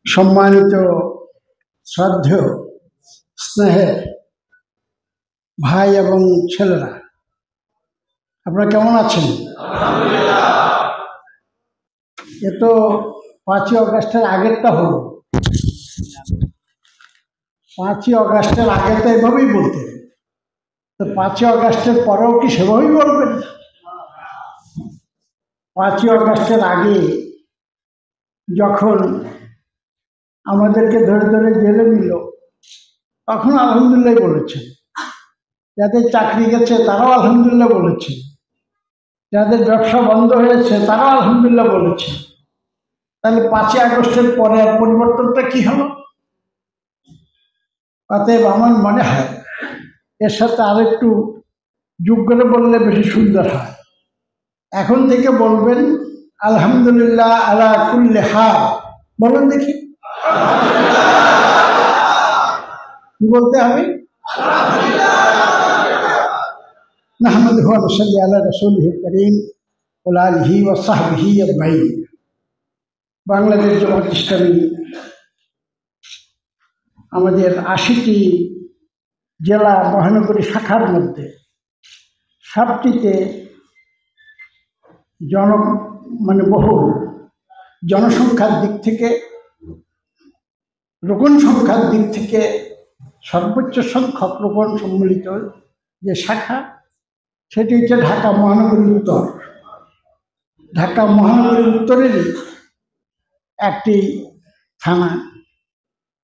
সম্মানিত শ্রদ্ধেয় স্নেহের ভাই এবং ছেলেরা, আপনারা কেমন আছেন? এ তো 5ই অগাস্টের আগেরটা হলো। 5ই অগাস্টের আগে তো এভাবেই বলতেন, তো 5ই অগাস্টের পরেও কি সেভাবেই বলবেন? 5ই অগাস্টের আগে যখন আমাদেরকে ধরে ধরে জেলে নিল, তখন আলহামদুলিল্লাহ বলেছেন। যাদের চাকরি গেছে তারাও আলহামদুলিল্লাহ বলেছে, যাদের ব্যবসা বন্ধ হয়েছে তারাও আলহামদুলিল্লাহ বলেছে। তাহলে 5ই আগস্টের পরে আর পরিবর্তনটা কি হলো? অতএব আমার মনে হয় এর সাথে আরেকটু যোগ করে বললে বেশি সুন্দর হয়। এখন থেকে বলবেন আলহামদুলিল্লাহ আলা কুল্লি হাল। বলেন দেখি, কি বলতে হবে? নাহমাদুহু ওয়া নুসাল্লি আলা রাসূলিহিল কারীম ওয়া আলিহি ওয়া সাহবিহি আজমাইন। বাংলাদেশ জামাত ইসলামী আমাদের 80টি জেলা মহানগরী শাখার মধ্যে সবটিতে বহুল জনসংখ্যার দিক থেকে, রোকন সংখ্যার দিক থেকে সর্বোচ্চ সংখ্যক রোকন সম্মিলিত যে শাখা, সেটি হচ্ছে ঢাকা মহানগরীর উত্তর। ঢাকা মহানগরীর উত্তরেরই একটি থানা,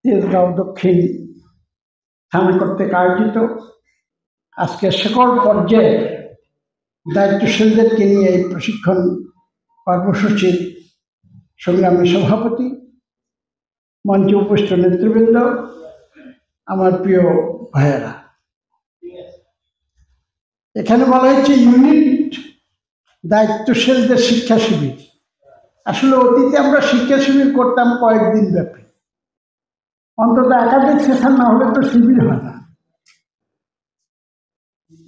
তেজগাঁও দক্ষিণ থানা কর্তৃক আয়োজিত আজকে শেকড় পর্যায়ে দায়িত্বশীলদেরকে নিয়ে এই প্রশিক্ষণ কর্মসূচির সংগ্রামী সভাপতি, মঞ্চে উপস্থিত নেতৃবৃন্দ, আমার প্রিয় ভাইয়েরা, এখানে বলা হচ্ছে ইউনিট দায়িত্বশীলদের শিক্ষা শিবির। আসলে অতীতে আমরা শিক্ষা শিবির করতাম কয়েকদিন ব্যাপী, অন্তত একাধিক সেশন না হলে তো শিবির হয় না।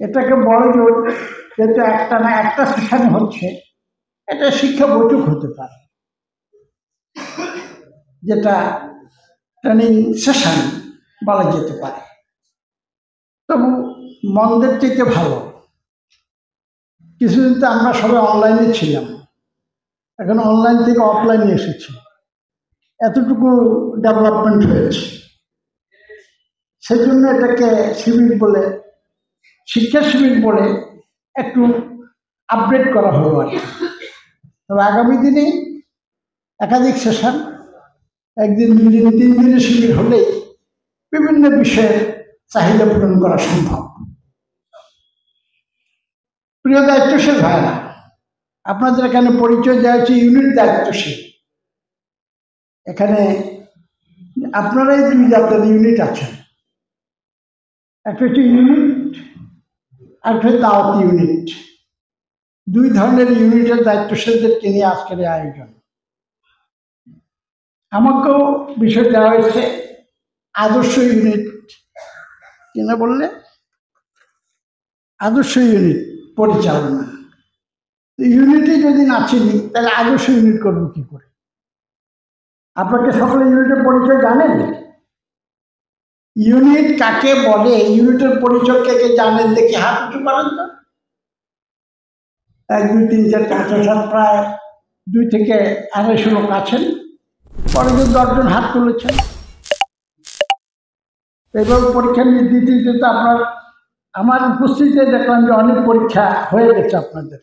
এটাকে বড় জোর যেহেতু একটা সেশনে হচ্ছে, এটা শিক্ষা বৈঠক হতে পারে, যেটা ট্রেনিং সেশন বলা যেতে পারে। তবু মন্দের থেকে ভালো। কিছুদিন তো আমরা সবাই অনলাইনে ছিলাম, এখন অনলাইন থেকে অফলাইনে এসেছি, এতটুকু ডেভেলপমেন্ট হয়েছে। সেজন্য এটাকে শিবির বলে, শিক্ষা শিবির বলে একটু আপডেট করা হলো আর কি। তবে আগামী দিনে একাধিক সেশন, একদিন 2 দিন 3 দিনের শিবির হলেই বিভিন্ন বিষয়ের চাহিদা পূরণ করা সম্ভব। প্রিয় দায়িত্বশীল ভাইরা, আপনাদের এখানে পরিচয় দেওয়া হচ্ছে ইউনিট দায়িত্বশীল। এখানে আপনারাই 2 জাতের ইউনিট আছেন, একটা হচ্ছে ইউনিট আর একটা হচ্ছে দাওয়াতি ইউনিট। 2 ধরনের ইউনিটের দায়িত্বশীলদেরকে নিয়ে আজকের এই আয়োজন। আমাকেও বিষয় দেওয়া হয়েছে আদর্শ ইউনিট, কিনা বললে আদর্শ ইউনিট পরিচালনা। ইউনিটে যদি না চিনি তাহলে আদর্শ ইউনিট করবো কি করে? আপনাকে সকলে ইউনিটের পরিচয় জানেন? ইউনিট কাকে বলে, ইউনিটের পরিচয় কে কে জানেন দেখি হাত উঁচু করেন তো। 1 2 3 4 5 6 7 প্রায় 2 থেকে 250 লোক আছেন। পরে যে 10 জন হাত তুলেছেন। এবার পরীক্ষা দিতে দিতে আমার উপস্থিতিতে দেখলাম যে অনেক পরীক্ষা হয়ে গেছে আপনাদের।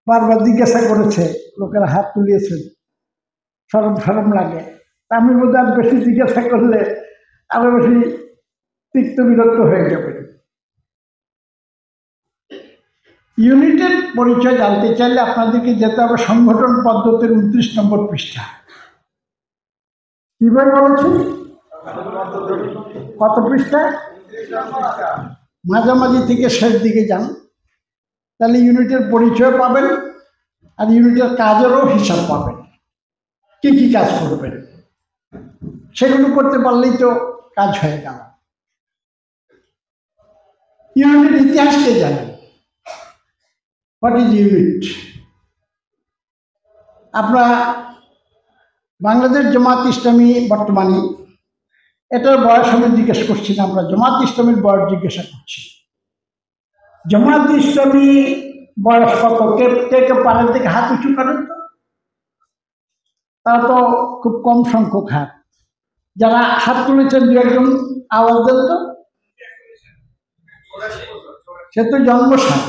বারবার জিজ্ঞাসা করেছে, লোকেরা হাত তুলিয়েছেন, সরম লাগে। আমি বোধ হয় বেশি জিজ্ঞাসা করলে আরো বেশি তিক্ত বিরক্ত হয়ে যাবে। ইউনিটের পরিচয় জানতে চাইলে আপনাদেরকে যেতে হবে সংগঠন পদ্ধতির 29 নম্বর পৃষ্ঠা। কি বই বলছি? কত পৃষ্ঠা? মাঝামাঝি থেকে শেষ দিকে যান, তাহলে ইউনিটের পরিচয় পাবেন আর ইউনিটের কাজেরও হিসাব পাবেন, কি কি কাজ করবেন। সেগুলো করতে পারলেই তো কাজ হয়ে গেল। ইউনিটের ইতিহাসকে জানেন, হোয়াট ইজ ইউনিট। আমরা বাংলাদেশ জামাত ইসলামী বর্তমানে এটার বয়স আমি জিজ্ঞেস করছি না, আমরা জামাত ইসলামীর বয়স জিজ্ঞাসা করছি। জামাত ইসলামী বয়স কত? কে পারেন থেকে হাত উঁচু করেন তো? তারা তো খুব কম সংখ্যক হাত। যারা হাত তুলেছেন দু একজন আওয়াজ দেন তো। সে তো জন্মসাথ,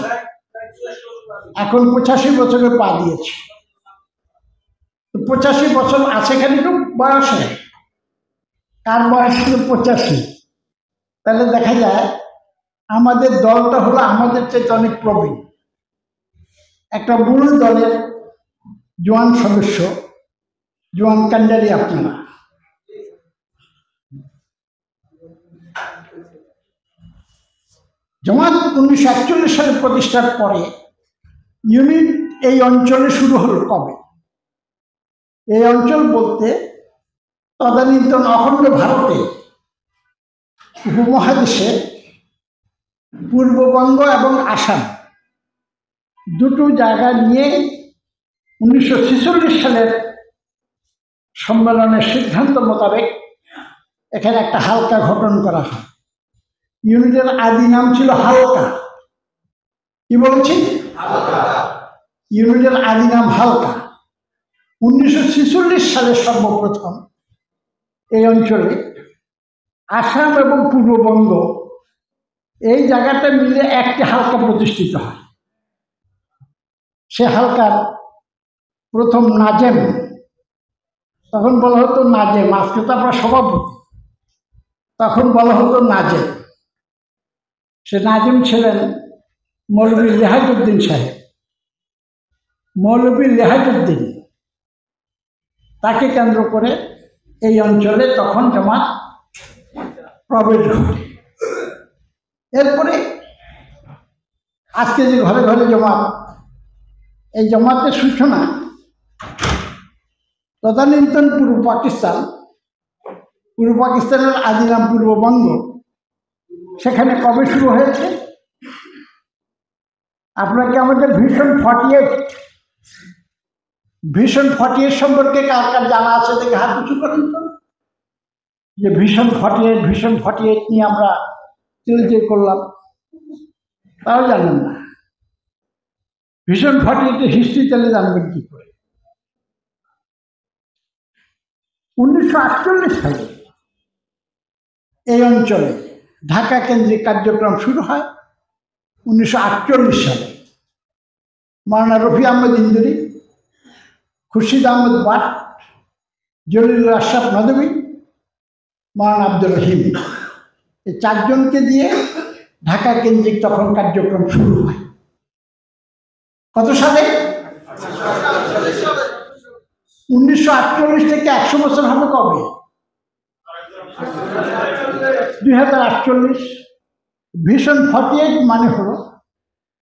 এখন 85 বছরে পা দিয়েছে। 85 বছর আছে খালি তো বয়সে, কার বয়স ছিল 85? তাহলে দেখা যায় আমাদের দলটা হলো আমাদের চাইতে অনেক প্রবীণ। একটা বুড়ো দলের জোয়ান সদস্য, জোয়ান কান্ডারি আপনারা। জামাত 1941 সালে প্রতিষ্ঠার পরে ইউনিট এই অঞ্চলে শুরু হলো কবে? এই অঞ্চল বলতে তদানীন্তন অখণ্ড ভারতে উপমহাদেশে পূর্ববঙ্গ এবং আসাম দুটো জায়গা নিয়ে 1946 সালের সম্মেলনের সিদ্ধান্ত মোতাবেক এখানে একটা হালকা গঠন করা হয়। ইউনিটের আদি নাম ছিল হালকা। কি বলছি? ইউনিটের আদি নাম হালকা। 1946 সালে সর্বপ্রথম এই অঞ্চলে আসাম এবং পূর্ববঙ্গ এই জায়গাটা মিলে একটি হালকা প্রতিষ্ঠিত হয়। সে হালকার প্রথম নাজেম, তখন বলা হতো নাজেম, আজকে তো আমরা সভাপতি, তখন বলা হতো নাজেম। সে নাজেম ছিলেন মৌলভী লেহাজউদ্দিন সাহেব। মৌলভী লেহাজউদ্দিন, তাকে কেন্দ্র করে এই অঞ্চলে তখন জামাত প্রবেশ ঘটে। এরপরে আজকে যে ঘরে ঘরে জামাত, এই জামাতের সূচনা তদানীন্তন পূর্ব পাকিস্তানের আদি নাম পূর্ববঙ্গ, সেখানে কবে শুরু হয়েছে? আপনাকে আমাদের ভিশন 48 সম্পর্কে কার কার জানা আছে দেখে হাত উঁচু করেন তো। যে ভিশন 48 নিয়ে আমরা চিল্লাচিল্লি করলাম, তাও জানেন না। ভিশন 48 হিস্ট্রি তাহলে জানবেন কি করে? 1948 সালে এই অঞ্চলে ঢাকা কেন্দ্রিক কার্যক্রম শুরু হয়। 1948 সালে মাওলানা রফি আহমদ ইন্দুরি, খুরশিদ আহমদ বাট, জলিলুল আশরাফ নদভী, মাওলানা আব্দুর রহিম, এই চারজনকে দিয়ে ঢাকা কেন্দ্রিক তখন কার্যক্রম শুরু হয়। কত সালে? 1948 থেকে 100 বছর হবে কবে? 2048। ভিশন 48 মানে হলো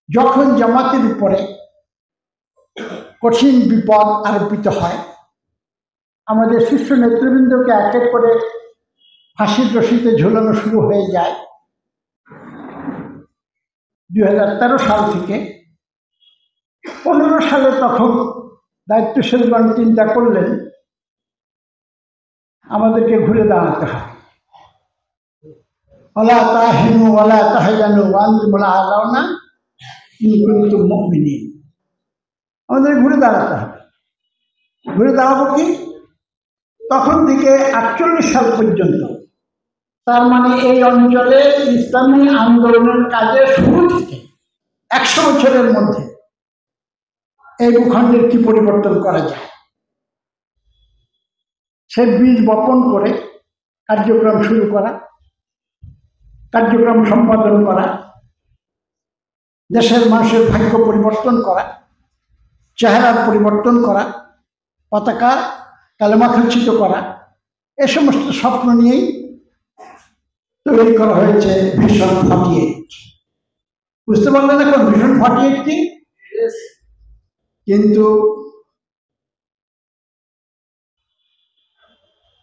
যখন জামাতের উপরে কঠিন বিপদ আরোপিত হয়, আমাদের শীর্ষ নেতৃবৃন্দকে এক এক করে ফাঁসির রশিতে ঝুলানো শুরু হয়ে যায়। 2013 সাল থেকে 15 সালে তখন দায়িত্বশীলগণ চিন্তা করলেন আমাদেরকে ঘুরে দাঁড়াতে হবে। ওয়ালা তাহিনু ওয়ালা তাহজানু ওয়া আনতুমুল আ'লাউনা ইন কুনতুম মুমিনিন। আমাদের ঘুরে দাঁড়াতে হবে। ঘুরে দাঁড়াবো কি? তখন থেকে 48 সাল পর্যন্ত, তার মানে এই অঞ্চলে ইসলামী আন্দোলনের কাজে শুরু থেকে 100 বছরের মধ্যে এই ভূখণ্ডের কি পরিবর্তন করা যায়, সে বীজ বপন করে কার্যক্রম শুরু করা, কার্যক্রম সম্পাদন করা, দেশের মানুষের ভাগ্য পরিবর্তন করা, চেহারার পরিবর্তন করা, পতাকা কালেমা খচিত করা, এ সমস্ত স্বপ্ন নিয়েই তৈরি করা হয়েছে ভিশন 48। বুঝতে পারলেন এখন ভিশন 48 কি? কিন্তু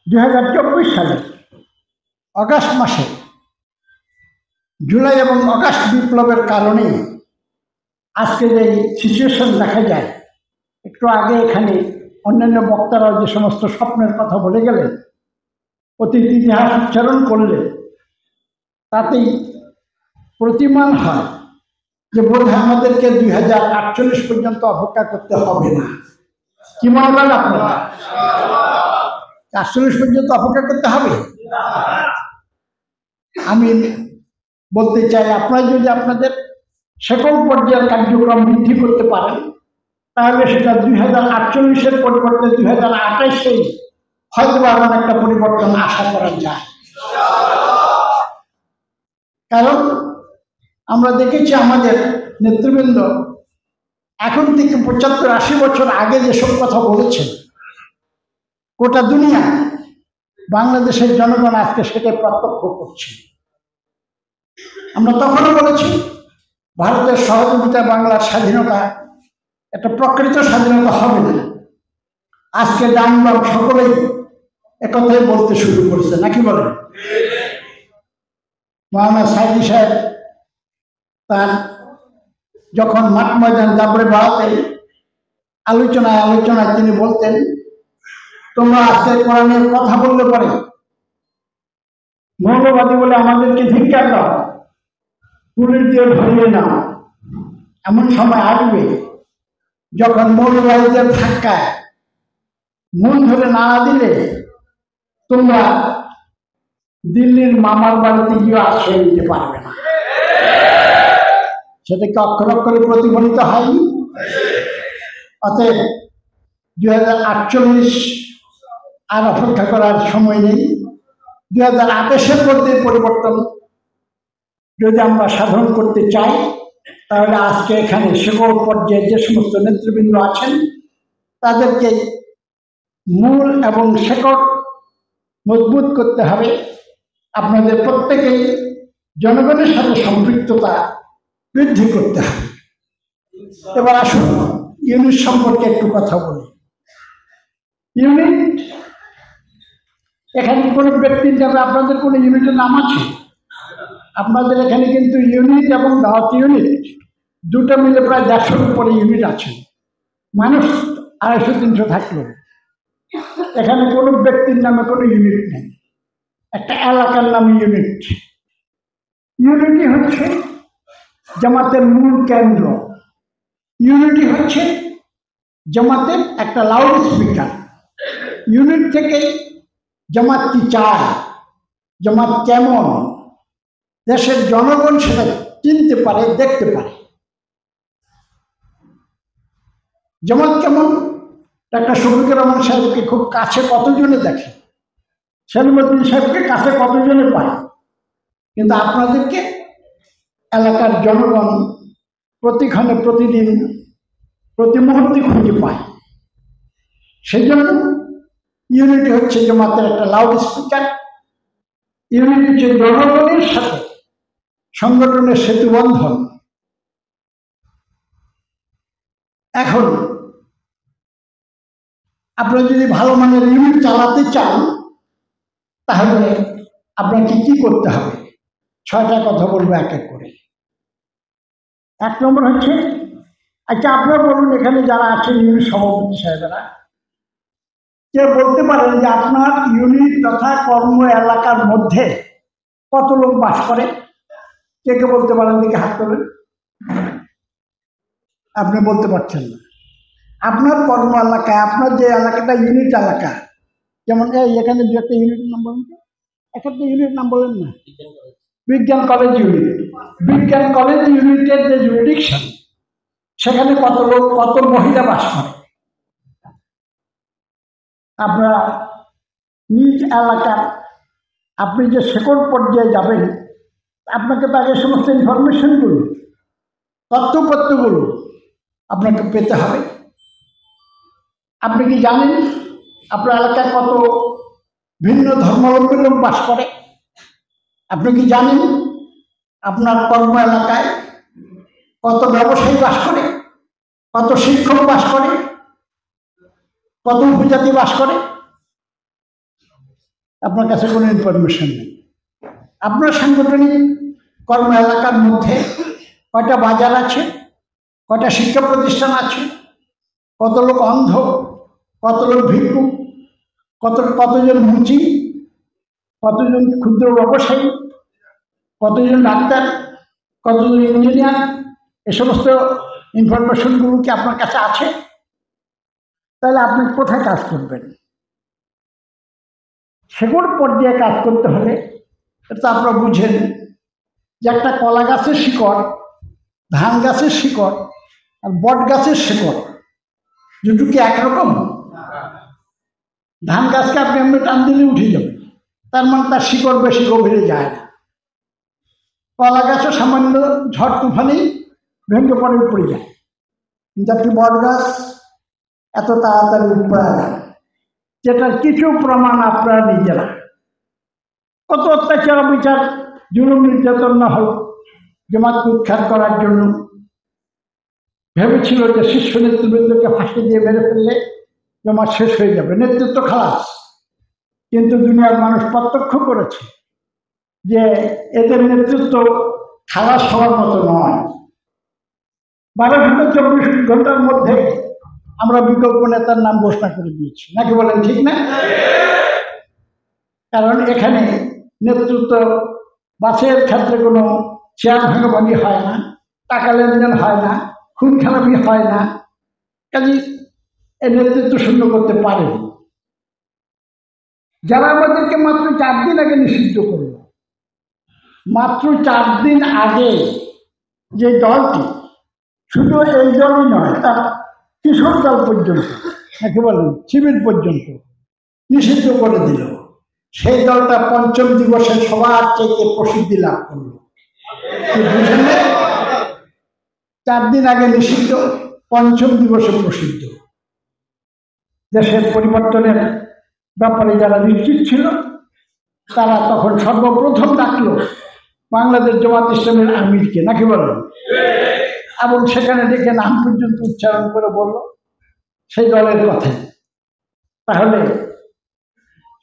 2024 সালে আগস্ট মাসে জুলাই এবং আগস্ট বিপ্লবের কারণে আজকে যে সিচুয়েশন দেখা যায়, একটু আগে এখানে অন্যান্য বক্তারাও যে সমস্ত স্বপ্নের কথা বলে গেলেন, অতীত ইতিহাস উচ্চারণ করলে তাতেই প্রতিমান হয় যে বোধহয় আমাদেরকে 2048 পর্যন্ত অপেক্ষা করতে হবে না। কি মনে করেন আপনারা? 48 পর্যন্ত অপেক্ষা করতে হবে? আমি বলতে চাই, আপনারা যদি আপনাদের সকল পর্যায়ের কার্যক্রম বৃদ্ধি করতে পারেন, তাহলে সেটা 2048-এর পরিবর্তে 2028-এই হয়তো এমন একটা পরিবর্তন আশা করা যায়। কারণ আমরা দেখেছি আমাদের নেতৃবৃন্দ এখন থেকে 75-80 বছর আগে যেসব কথা বলেছেন, গোটা দুনিয়া বাংলাদেশের জনগণ আজকে সেটাই প্রত্যক্ষ করছে। আমরা তখনও বলেছি ভারতের সহযোগিতা বাংলার স্বাধীনতা একটা প্রকৃত স্বাধীনতা হবে না। আজকে ডান বাম সকলেই একথাই বলতে শুরু করেছে, নাকি বলেন? মাওলানা সাইদি সাহেব তার যখন মাঠ ময়দান দাবড়ে বাড়াতেন, আলোচনায় তিনি বলতেন, তোমরা আজকে কোরআনের কথা বললে পরে মৌলবাদী বলে আমাদেরকে ধিক্কার দাও, পুলিশ দিয়ে ধরিয়ে নাও। এমন সময় আসবে যখন মৌলবাদীদের ধাক্কায় মন ধরে নাড়া দিলে তোমরা দিল্লির মামার বাড়িতে গিয়ে আশ্রয় নিতে পারবে না। সেটা কি অক্ষর অক্ষরে প্রতিফলিত হয়নি? অতএব 2048 আর অপেক্ষা করার সময় নেই। 2028-এর মধ্যে পরিবর্তন যদি আমরা সাধন করতে চাই, তাহলে আজকে এখানে সকল পর্যায়ে যে সমস্ত নেতৃবৃন্দ আছেন তাদেরকে মূল এবং শেকড় মজবুত করতে হবে। আপনাদের প্রত্যেকেই জনগণের সাথে সম্পৃক্ততা বৃদ্ধি করতে হবে। এবার আসুন ইউনিট সম্পর্কে একটু কথা বলি। ইউনিট, এখানে কোনো ব্যক্তির যাবে আপনাদের কোনো ইউনিটের নাম আছে? আপনাদের এখানে কিন্তু ইউনিট এবং দাওয়াত ইউনিট দুটো মিলে প্রায় 150-এর উপরে ইউনিট আছে। মানুষ 250-300 থাকলো, এখানে কোনো ব্যক্তির নামে কোনো ইউনিট নেই, একটা এলাকার নামে ইউনিট। ইউনিটি হচ্ছে জামাতের মূল কেন্দ্র। ইউনিটি হচ্ছে জামাতের একটা লাউড স্পিকার। ইউনিট থেকে জামাত কি চায়, জামাত কেমন, দেশের জনগণ সেটা চিনতে পারে, দেখতে পারে। জামাত কেমন, ডাক্তার শফিকুর রহমান সাহেবকে খুব কাছে কতজনে দেখে, সেলিমউদ্দিন সাহেবকে কাছে কতজনে পায়, কিন্তু আপনাদেরকে এলাকার জনগণ প্রতিক্ষণে, প্রতিদিন, প্রতি মুহূর্তে খুঁজে পায়। সেই জন্য ইউনিটি হচ্ছে জামাতের একটা লাউড স্পিকার। ইউনিটি হচ্ছে জনগণের সাথে সংগঠনের সেতু বন্ধন। এখন আপনারা যদি ভালো মানের ইউনিট চালাতে চান, তাহলে আপনাকে কি করতে হবে? 6টা কথা বলবো এক এক করে। 1 নম্বর হচ্ছে, আচ্ছা আপনারা বলুন, এখানে যারা আছেন ইউনিট সভাপতি সাহেবেরা, কে বলতে পারেন যে আপনার ইউনিট তথা কর্ম এলাকার মধ্যে কত লোক বাস করে? কে কে বলতে পারেন? দিকে হাত তোলেন। আপনি বলতে পারছেন না। আপনার কর্ম এলাকায়, আপনার যে এলাকাটা ইউনিট এলাকা, যেমন এখানে 2-একটা ইউনিটের নাম বলেন। একটা ইউনিট নাম বলেন না। বিজ্ঞান কলেজ ইউনিট। বিজ্ঞান কলেজ ইউনিটের যে জুরিডিকশন, সেখানে কত লোক, কত মহিলা বাস করে? আপনারা নিজ এলাকার, আপনি যে শেকড় পর্যায়ে যাবেন, আপনাকে তো আগে সমস্ত ইনফরমেশনগুলো, তথ্যপত্রগুলো আপনাকে পেতে হবে। আপনি কি জানেন আপনার এলাকায় কত ভিন্ন ধর্মাবলম্বী লোক বাস করে? আপনি কি জানেন আপনার কর্ম এলাকায় কত ব্যবসায়ী বাস করে, কত শিক্ষক বাস করে, কত উপজাতি বাস করে? আপনার কাছে কোনো ইনফরমেশন নেই। আপনার সাংগঠনিক কর্ম এলাকার মধ্যে কয়টা বাজার আছে, কয়টা শিক্ষা প্রতিষ্ঠান আছে, কত লোক অন্ধ, কত লোক ভিক্ষুক, কতজন মুচি, কতজন ক্ষুদ্র ব্যবসায়ী, কতজন ডাক্তার, কতজন ইঞ্জিনিয়ার, এ সমস্ত ইনফরমেশনগুলো কি আপনার কাছে আছে? তাহলে আপনি কোথায় কাজ করবেন? শেকড় পর্যায়ে কাজ করতে হলে এটা আপনারা বুঝেন যে একটা কলা গাছের শিকড়, ধান গাছের শিকড় আর বট গাছের শিকড় দুটো কি একরকম? ধান গাছকে আপনি এমনি টান দিলে উঠে যাবে, তার মানে তার শিকড় বেশি গভীরে যায় না। কলা গাছও সামান্য ঝড় তুফানেই ভেঙে পড়ে যায়, কিন্তু একটি বট গাছ এত তাড়াতাড়ি উপড়া যায়, যেটার কিছু প্রমাণ আপনারা নিজেরা। কত অত্যাচার বিচার জুলুম নির্যাতন না হল জামাতকে উৎখাত করার জন্য। ভেবেছিল যে শীর্ষ নেতৃবৃন্দকে ফাঁসি দিয়ে মেরে ফেললে জামাত শেষ হয়ে যাবে, নেতৃত্ব খালাস। কিন্তু দুনিয়ার মানুষ প্রত্যক্ষ করেছে যে এদের নেতৃত্ব খালাস হওয়ার মতো নয়। 12 ঘন্টা 24 ঘন্টার মধ্যে আমরা বিকল্প নেতার নাম ঘোষণা করে দিয়েছি, নাকি বলেন ঠিক না? কারণ এখানে নেতৃত্ব বাসের ক্ষেত্রে কোনো চেয়ার ভাঙাভাঙি হয় না, টাকা লেনদেন হয় না, খুন খারাপি হয় না, কাজে এই নেতৃত্ব শূন্য করতে পারেনি। যারা আমাদেরকে মাত্র 4 দিন আগে নিষিদ্ধ করল, মাত্র 4 দিন আগে যে দলটি, শুধু এই দলই নয়, তার কিশোর দল পর্যন্ত, নাকি বলেন শিবির পর্যন্ত নিষিদ্ধ করে দিল, সেই দলটা পঞ্চম দিবসে সবার চাইতে প্রসিদ্ধি লাভ করল। বুঝেন না? 4 দিন আগে নিষিদ্ধ, পঞ্চম দিবসে প্রসিদ্ধ। দেশের পরিবর্তনের ব্যাপারে যারা নিশ্চিত ছিল তারা তখন সর্বপ্রথম ডাকলো বাংলাদেশ জামাত ইসলামের আমিরকে, নাকি বলেন? এবং সেখানে ডেকে নাম পর্যন্ত উচ্চারণ করে বলল সেই দলের কথা। তাহলে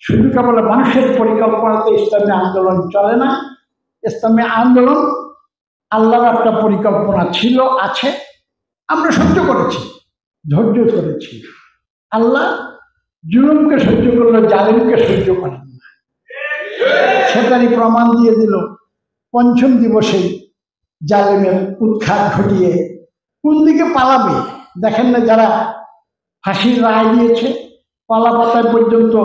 শুধু কেবল মানুষের পরিকল্পনাতে ইসলামী আন্দোলন চলে না। ইসলামী আন্দোলন আল্লাহর একটা পরিকল্পনা ছিল, আছে, আমরা সহ্য করেছি, ধৈর্য করেছি। আল্লাহ জুলুমকে সহ্য করলো, জালিমকে সহ্য করেন না। সেটারই প্রমাণ দিয়ে দিল পঞ্চম দিবসেই জালিমের উৎখাত ঘটিয়ে কোন দিকে পালাবে। দেখেন না, যারা ফাঁসির রায় দিয়েছে পালাপাতায় পর্যন্ত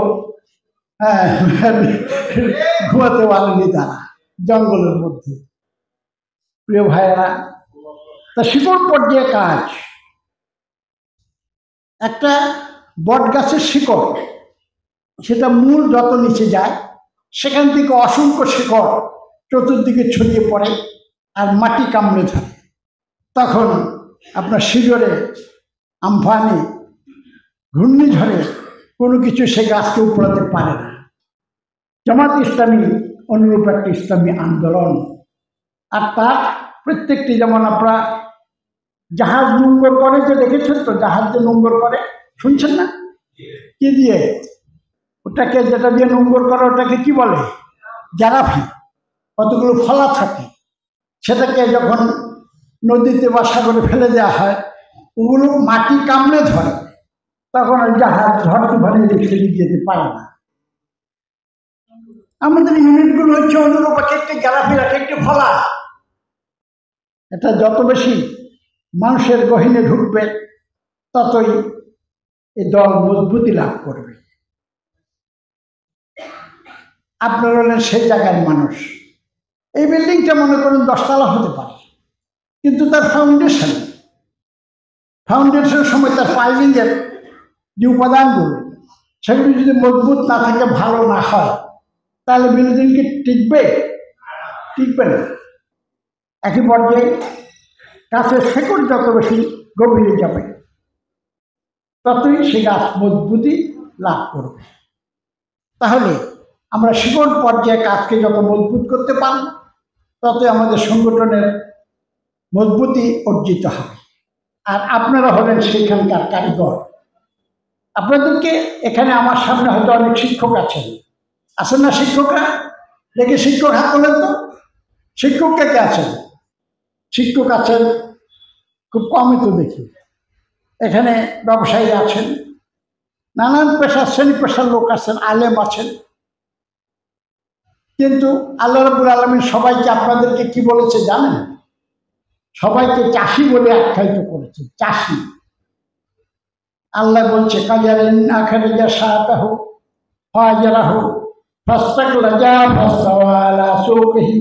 ঘুমাতে পারেনি তারা জঙ্গলের মধ্যে। প্রিয় ভাইয়েরা, তা শিকড় পর্যায়ে কাজ। একটা বট গাছের শিকড়, সেটা মূল যত নিচে যায় সেখান থেকে অসংখ্য শিকড় চতুর্দিকে ছড়িয়ে পড়ে আর মাটি কামড়ে ধরে। তখন আপনার শিকড়ে আমফানে, ঘূর্ণিঝড়ে কোনো কিছু সে গাছকে উপড়াতে পারে না। জামাত ইসলামী অনুরূপ একটি ইসলামী আন্দোলন। আর তার প্রত্যেকটি, যেমন আপনারা জাহাজ নোঙ্গর করে, যে দেখেছেন তো জাহাজ যে নোঙ্গর করে, শুনছেন না? কি দিয়ে? ওটাকে, যেটা দিয়ে নোঙ্গর করে ওটাকে কি বলে? জারাফি। কতগুলো ফলা থাকে, সেটাকে যখন নদীতে বা সাগরে ফেলে দেওয়া হয়, ওগুলো মাটি কামড়ে ধরে, তখন ওই জাহাজ ঝড় তুফানে সেদিক যেতে পারে না। আমাদের ইউনিটগুলো হচ্ছে অনুরূপ একটি গ্যালাফি রাখে, একটি ফলা। এটা যত বেশি মানুষের গহীনে ঢুকবে ততই এই দল মজবুতি লাভ করবে। আপনারা হলেন সেই জায়গার মানুষ। এই বিল্ডিংটা মনে করেন 10 তলা হতে পারে, কিন্তু তার ফাউন্ডেশনের সময় তার পাইলিংয়ের যে উপাদানগুলো, সেগুলো যদি মজবুত না থাকে, ভালো না হয়, তাহলে বিল্ডিং কি টিকবে? টিকবে না। একই পর্যায়ে গাছের শেকড় যত বেশি গভীরে যাবে ততই সে গাছ মজবুতি লাভ করবে। তাহলে আমরা শিকড় পর্যায়ে কাজকে যত মজবুত করতে পারব ততই আমাদের সংগঠনের মজবুতি অর্জিত হবে। আর আপনারা হলেন সেখানকার কারিগর। আপনাদেরকে এখানে আমার সামনে হয়তো অনেক শিক্ষক আছেন না? শিক্ষকরা দেখে, শিক্ষক হাত তোলেন তো। শিক্ষক কে কে আছেন? শিক্ষক আছেন খুব কমই তো দেখি। এখানে ব্যবসায়ী আছেন, নানান পেশার শ্রেণী পেশার লোক আছেন, আলেম আছেন, কিন্তু আল্লাহ রাব্বুল আলামিন সবাইকে আপনাদেরকে কি বলেছে জানেন? সবাইকে চাষি বলে আখ্যায়িত করেছে, চাষি। আল্লাহ বলছে কাজারিন আখারিজা সাতাহু ফাজরাহু ফাস্তাকলাজা ফাস্তাওয়া আলা সুকিহি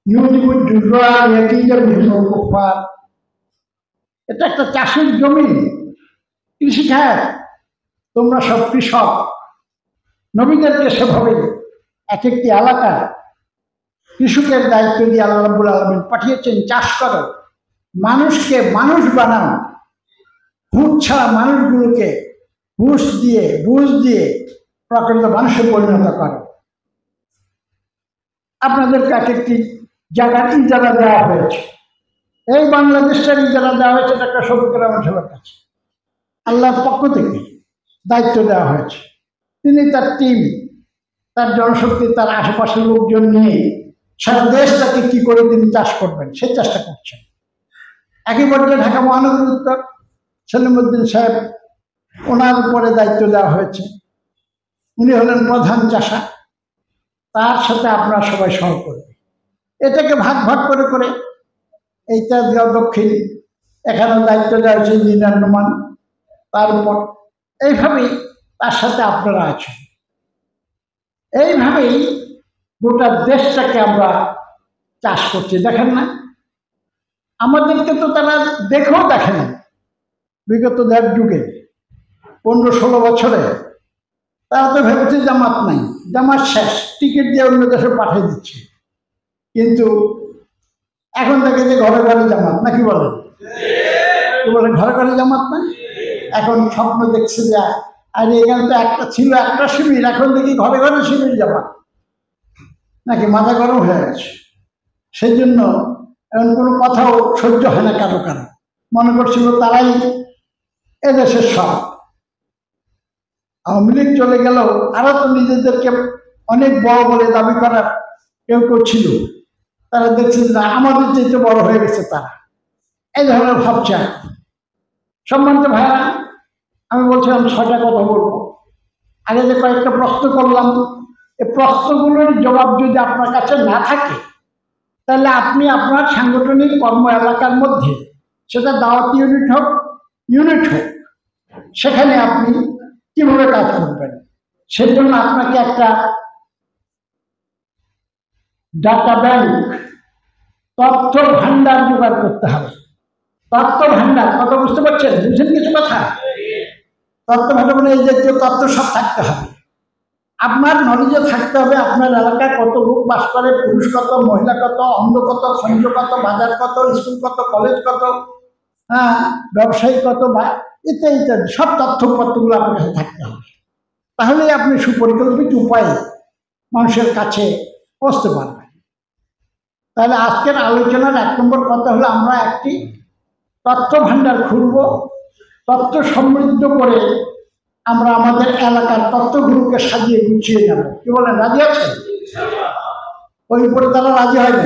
ইউজিবুদ জুররা ইয়াকিজা বিহিল কুফার। এটা একটা চাষের জমি, কৃষিখাত। তোমরা সব কৃষক। নবীদেরকে সেভাবে এক একটি এলাকার কৃষকের দায়িত্ব দিয়ে আল্লাহ রাব্বুল আলামিন পাঠিয়েছেন, চাষ করো, মানুষকে মানুষ বানাও, হুঁশ ছাড়া মানুষগুলোকে বুঝ দিয়ে প্রকৃত মানুষে পরিণত করো। আপনাদেরকে এক একটি জায়গার ইজারা দেওয়া হয়েছে। এই বাংলাদেশের ইজারা দেওয়া হয়েছে একটা শফিকুর রহমান সাহেবের কাছে, আল্লাহর পক্ষ থেকে দায়িত্ব দেওয়া হয়েছে। তিনি তার টিম, তার জনশক্তি, তার আশেপাশের লোকজন নিয়ে সারা দেশটাকে কি করে তিনি চাষ করবেন সেই চেষ্টা করছেন। একই পর্যায়ে ঢাকা মহানগর উত্তর সেলিমউদ্দিন সাহেব, ওনার উপরে দায়িত্ব দেওয়া হয়েছে। উনি হলেন প্রধান চাষা, তার সাথে আপনারা সবাই সহ করবে। এটাকে ভাগ ভাগ করে করে এই তেজগাঁও দক্ষিণ, এখানে দায়িত্ব দেওয়া হয়েছে ইঞ্জিনিয়ার নোমান, তার উপর এইভাবেই তার সাথে আপনারা আছেন। এইভাবেই গোটা দেশটাকে আমরা চাষ করছি। দেখেন না, আমাদেরকে তো তারা দেখেও দেখে না। বিগত ১.৫ যুগে ১৫-১৬ বছরে তারা তো ভেবেছে জামাত নাই, জামাত শেষ, টিকিট দিয়ে অন্য দেশে পাঠিয়ে দিচ্ছে। কিন্তু এখন থেকে যে ঘরে ঘরে জামাত, নাকি বলেন? কি বলেন, ঘরে ঘরে জামাত নাই? এখন স্বপ্ন দেখছে যে আর এখানে তো একটা ছিল, একটা শিবির, এখন দেখি ঘরে ঘরে শিবির জামাত, নাকি মাথা গরম হয়ে গেছে। সেই জন্য এখন কোনো কথাও সহ্য হয় না কারো কারো। মনে করছিল তারাই এদেশের সব। আওয়ামী লীগ চলে গেল, আরো তো নিজেদেরকে অনেক বড় বলে দাবি করার কেউ কেউ ছিল। তারা দেখছে যে আমাদের চাইতে বড় হয়ে গেছে তারা, এই ধরনের ভাবছে। সম্মানিত ভাইরা, আমি বলছিলাম 6টা কথা বলবো। আগে যে কয়েকটা প্রশ্ন করলাম, এই প্রশ্নগুলোর জবাব যদি আপনার কাছে না থাকে, তাহলে আপনি আপনার সাংগঠনিক কর্ম এলাকার মধ্যে, সেটা দাওয়াত ইউনিট হোক, সেখানে আপনি কিভাবে কাজ করবেন, সেজন্য আপনাকে একটা ডাটা ব্যাংক, তথ্য ভান্ডার জোগাড় করতে হবে। তথ্য ভান্ডার কথা বুঝতে পারছেন? বুঝছেন কিছু কথা? তথ্য ভান্ডার মানে এই জাতীয় তথ্য সব থাকতে হবে, আপনার নলেজে থাকতে হবে। আপনার এলাকায় কত লোক বাস করে, পুরুষ কত, মহিলা কত, অন্ধ কত, খঞ্জ কত, বাজার কত, স্কুল কত, কলেজ কত, ব্যবসায়ী কত, বা ইত্যাদি ইত্যাদি সব তথ্যপত্রগুলো আপনার কাছে থাকতে হবে। তাহলে আপনি সুপরিকল্পিত উপায়ে মানুষের কাছে পৌঁছতে পারবেন। তাহলে আজকের আলোচনার 1 নম্বর কথা হলো, আমরা একটি তথ্য ভান্ডার খুলব, তথ্য সমৃদ্ধ করে আমরা আমাদের এলাকার তথ্যগুলোকে সাজিয়ে গুছিয়ে নেব। কি বলেন, রাজি আছেন? ওই উপরে তারা রাজি হয় না,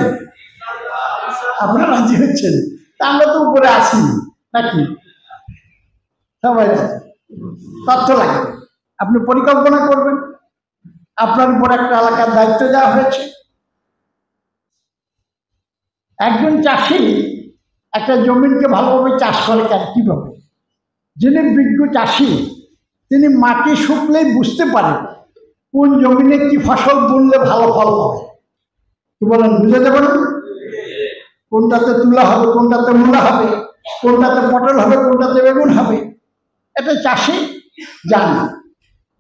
আপনারা রাজি হচ্ছেন? তা আমরা তো উপরে আছি নাকি? সবাই তথ্য লাগবে, আপনি পরিকল্পনা করবেন। আপনার উপর একটা এলাকার দায়িত্ব দেওয়া হয়েছে। একজন চাষি একটা জমিকে ভালোভাবে চাষ করে কেন, কিভাবে? যিনি বিজ্ঞ চাষি, তিনি মাটি শুকলেই বুঝতে পারেন কোন জমিনে কি ফসল বুনলে ভালো ফল হবে। কি বলেন, বুঝে দেবেন? কোনটাতে তুলা হবে, কোনটাতে মূলা হবে, কোনটাতে পটল হবে, কোনটাতে বেগুন হবে, এটা চাষি জানে,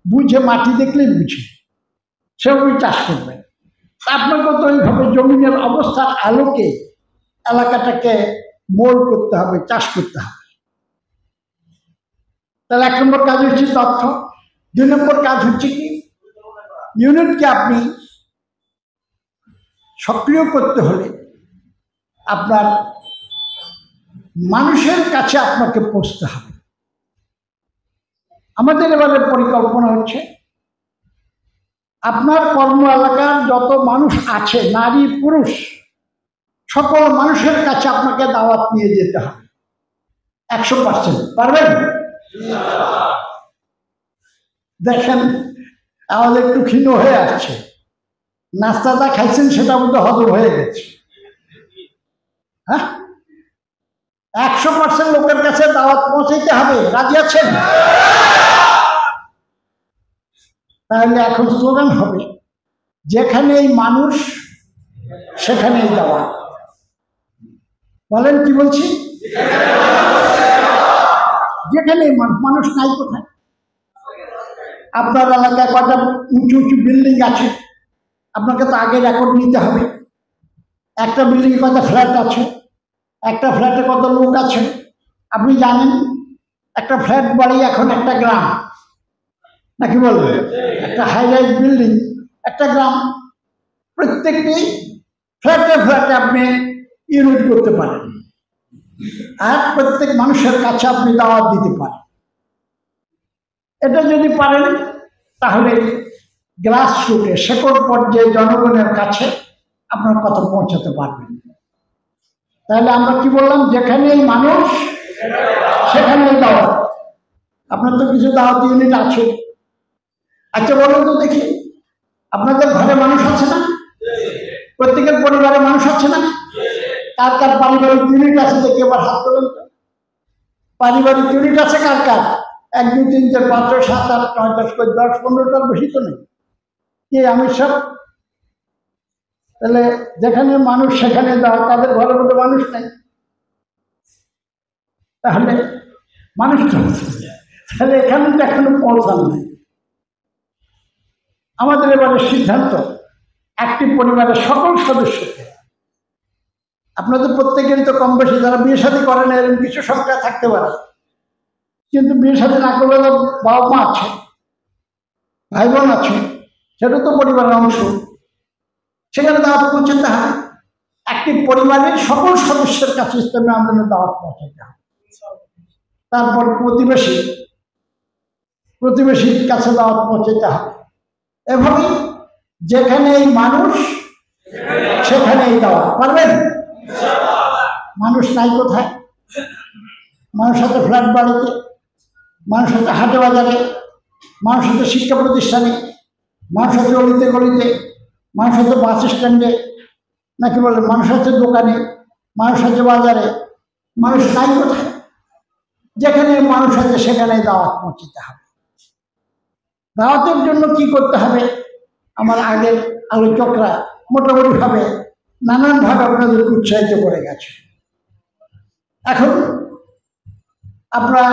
বুঝে, মাটি দেখলেই বুঝে, সেভাবেই চাষ করবেন। আপনাকে তো এইভাবে জমিনের অবস্থার আলোকে এলাকাটাকে মোল্ড করতে হবে, চাষ করতে হবে। তাহলে 1 নম্বর কাজ হচ্ছে তথ্য। 2 নম্বর কাজ হচ্ছে কি, ইউনিটকে আপনি সক্রিয় করতে হলে আপনার মানুষের কাছে আপনাকে পৌঁছতে হবে। আমাদের এবারে পরিকল্পনা হচ্ছে, আপনার কর্ম এলাকার যত মানুষ আছে, নারী পুরুষ সকল মানুষের কাছে আপনাকে দাওয়াত নিয়ে যেতে হবে। 100% পারবেন? দেখেন আমাদের একটু ক্ষীণ হয়ে আসছে, নাস্তাটা খাইছেন সেটা মধ্যে হজম হয়ে গেছে। হ্যাঁ, 100% লোকের কাছে দাওয়াত পৌঁছাইতে হবে, রাজি আছেন? তাহলে এখন স্লোগান হবে, যেখানেই মানুষ সেখানেই দাওয়াত। বলেন কি বলছি? যেখানেই মানুষ নাই কোথায়? আপনার এলাকায় কয়টা উঁচু উঁচু বিল্ডিং আছে, আপনাকে তো আগে রেকর্ড নিতে হবে। একটা বিল্ডিং কত ফ্ল্যাট আছে, একটা ফ্ল্যাটে কত লোক আছে আপনি জানেন? একটা ফ্ল্যাট বাড়ি এখন একটা গ্রাম, নাকি বলবেন? একটা হাই রাইজ বিল্ডিং একটা গ্রাম। প্রত্যেকটি ফ্ল্যাটে ফ্ল্যাটে আপনি ইউনিট করতে পারেন, আর প্রত্যেক মানুষের কাছে আপনি দাওয়াত দিতে পারেন। এটা যদি পারেন তাহলে গ্রাস রুটে, শেকড় পর্যায়ে জনগণের কাছে আপনার কথা পৌঁছাতে পারবেন। তাহলে আমরা কি বললাম? যেখানেই মানুষ সেখানেই দাওয়াত। আপনার তো কিছু দাওয়াত ইউনিট আছে। আচ্ছা বলুন তো দেখি, আপনাদের ঘরে মানুষ আছে না? প্রত্যেকের পরিবারে মানুষ আছে না? কার কার পারিবারিক ইউনিট আছে দেখি এবার হাত তোলেন তো। পারিবারিক ইউনিট আছে কার কার? 1 2 3 4 5 6 7 8 9 10 10 15টার বেশি তো নেই। কি আমি সব? তাহলে যেখানে মানুষ সেখানে দাওয়াত। তাদের ঘরের মধ্যে মানুষ নেই, তাহলে মানুষ তাহলে এখানে তো এখনো পৌঁছান নেই। আমাদের এবারে সিদ্ধান্ত, একটি পরিবারের সকল সদস্যকে, আপনাদের প্রত্যেকেরই তো কম বেশি যারা বিয়ে শাদী করেন এরকম কিছু সংখ্যা থাকতে পারে, কিন্তু বিয়ে শাদী না করলে বাবা মা আছে, ভাই বোন আছে, সেটা তো পরিবারের অংশ, সেখানে দাওয়াত পৌঁছাতে হবে। একটি পরিবারের সকল সদস্যের কাছে ইসলামী আন্দোলনের দাওয়াত পৌঁছাতে হবে। তারপর প্রতিবেশীর কাছে দাওয়াত পৌঁছাতে হবে। এভাবেই যেখানেই মানুষ সেখানেই দাওয়াত। পারবেন? মানুষ নাই কোথায়? মানুষ হচ্ছে ফ্ল্যাট বাড়িতে, মানুষ হচ্ছে হাটে বাজারে, মানুষ হচ্ছে শিক্ষা প্রতিষ্ঠানে, মানুষ হচ্ছে অলিতে গলিতে, মানুষ হচ্ছে বাস স্ট্যান্ডে, নাকি বলে মানুষ হচ্ছে দোকানে, মানুষ হচ্ছে বাজারে। মানুষ নাই কোথায়? যেখানে মানুষ আছে সেখানেই দাওয়াত পৌঁছতে হবে। দাওয়াতের জন্য কি করতে হবে? আমার আগের আলোচকরা মোটামুটিভাবে নানানভাবে আপনাদেরকে উৎসাহিত করে গেছে। এখন আপনারা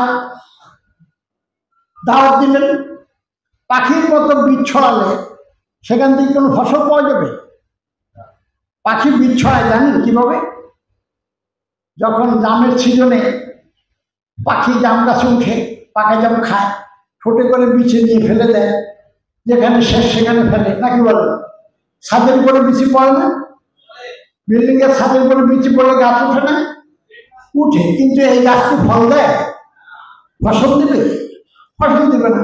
দাওয়াত দিলেন, পাখির মতো বীজ ছড়ালে সেখান থেকে কোনো ফসল পাওয়া যাবে? পাখি বীজ ছড়ায় জানেন কিভাবে? যখন জামের সিজনে পাখি জাম গাছে উঠে পাকা জাম খায়, ঠোঁটে করে বিছে নিয়ে ফেলে দেয়, যেখানে শেষ সেখানে ফেলে, নাকি বলে? ছাদের উপরে বিচি পড়ে না? বিল্ডিং এর ছাদের উপরে বিচি পড়লে গাছ ওঠে না? উঠে, কিন্তু এই গাছকে ফল দেয়? ফসল দেবে? ফসল দেবে না।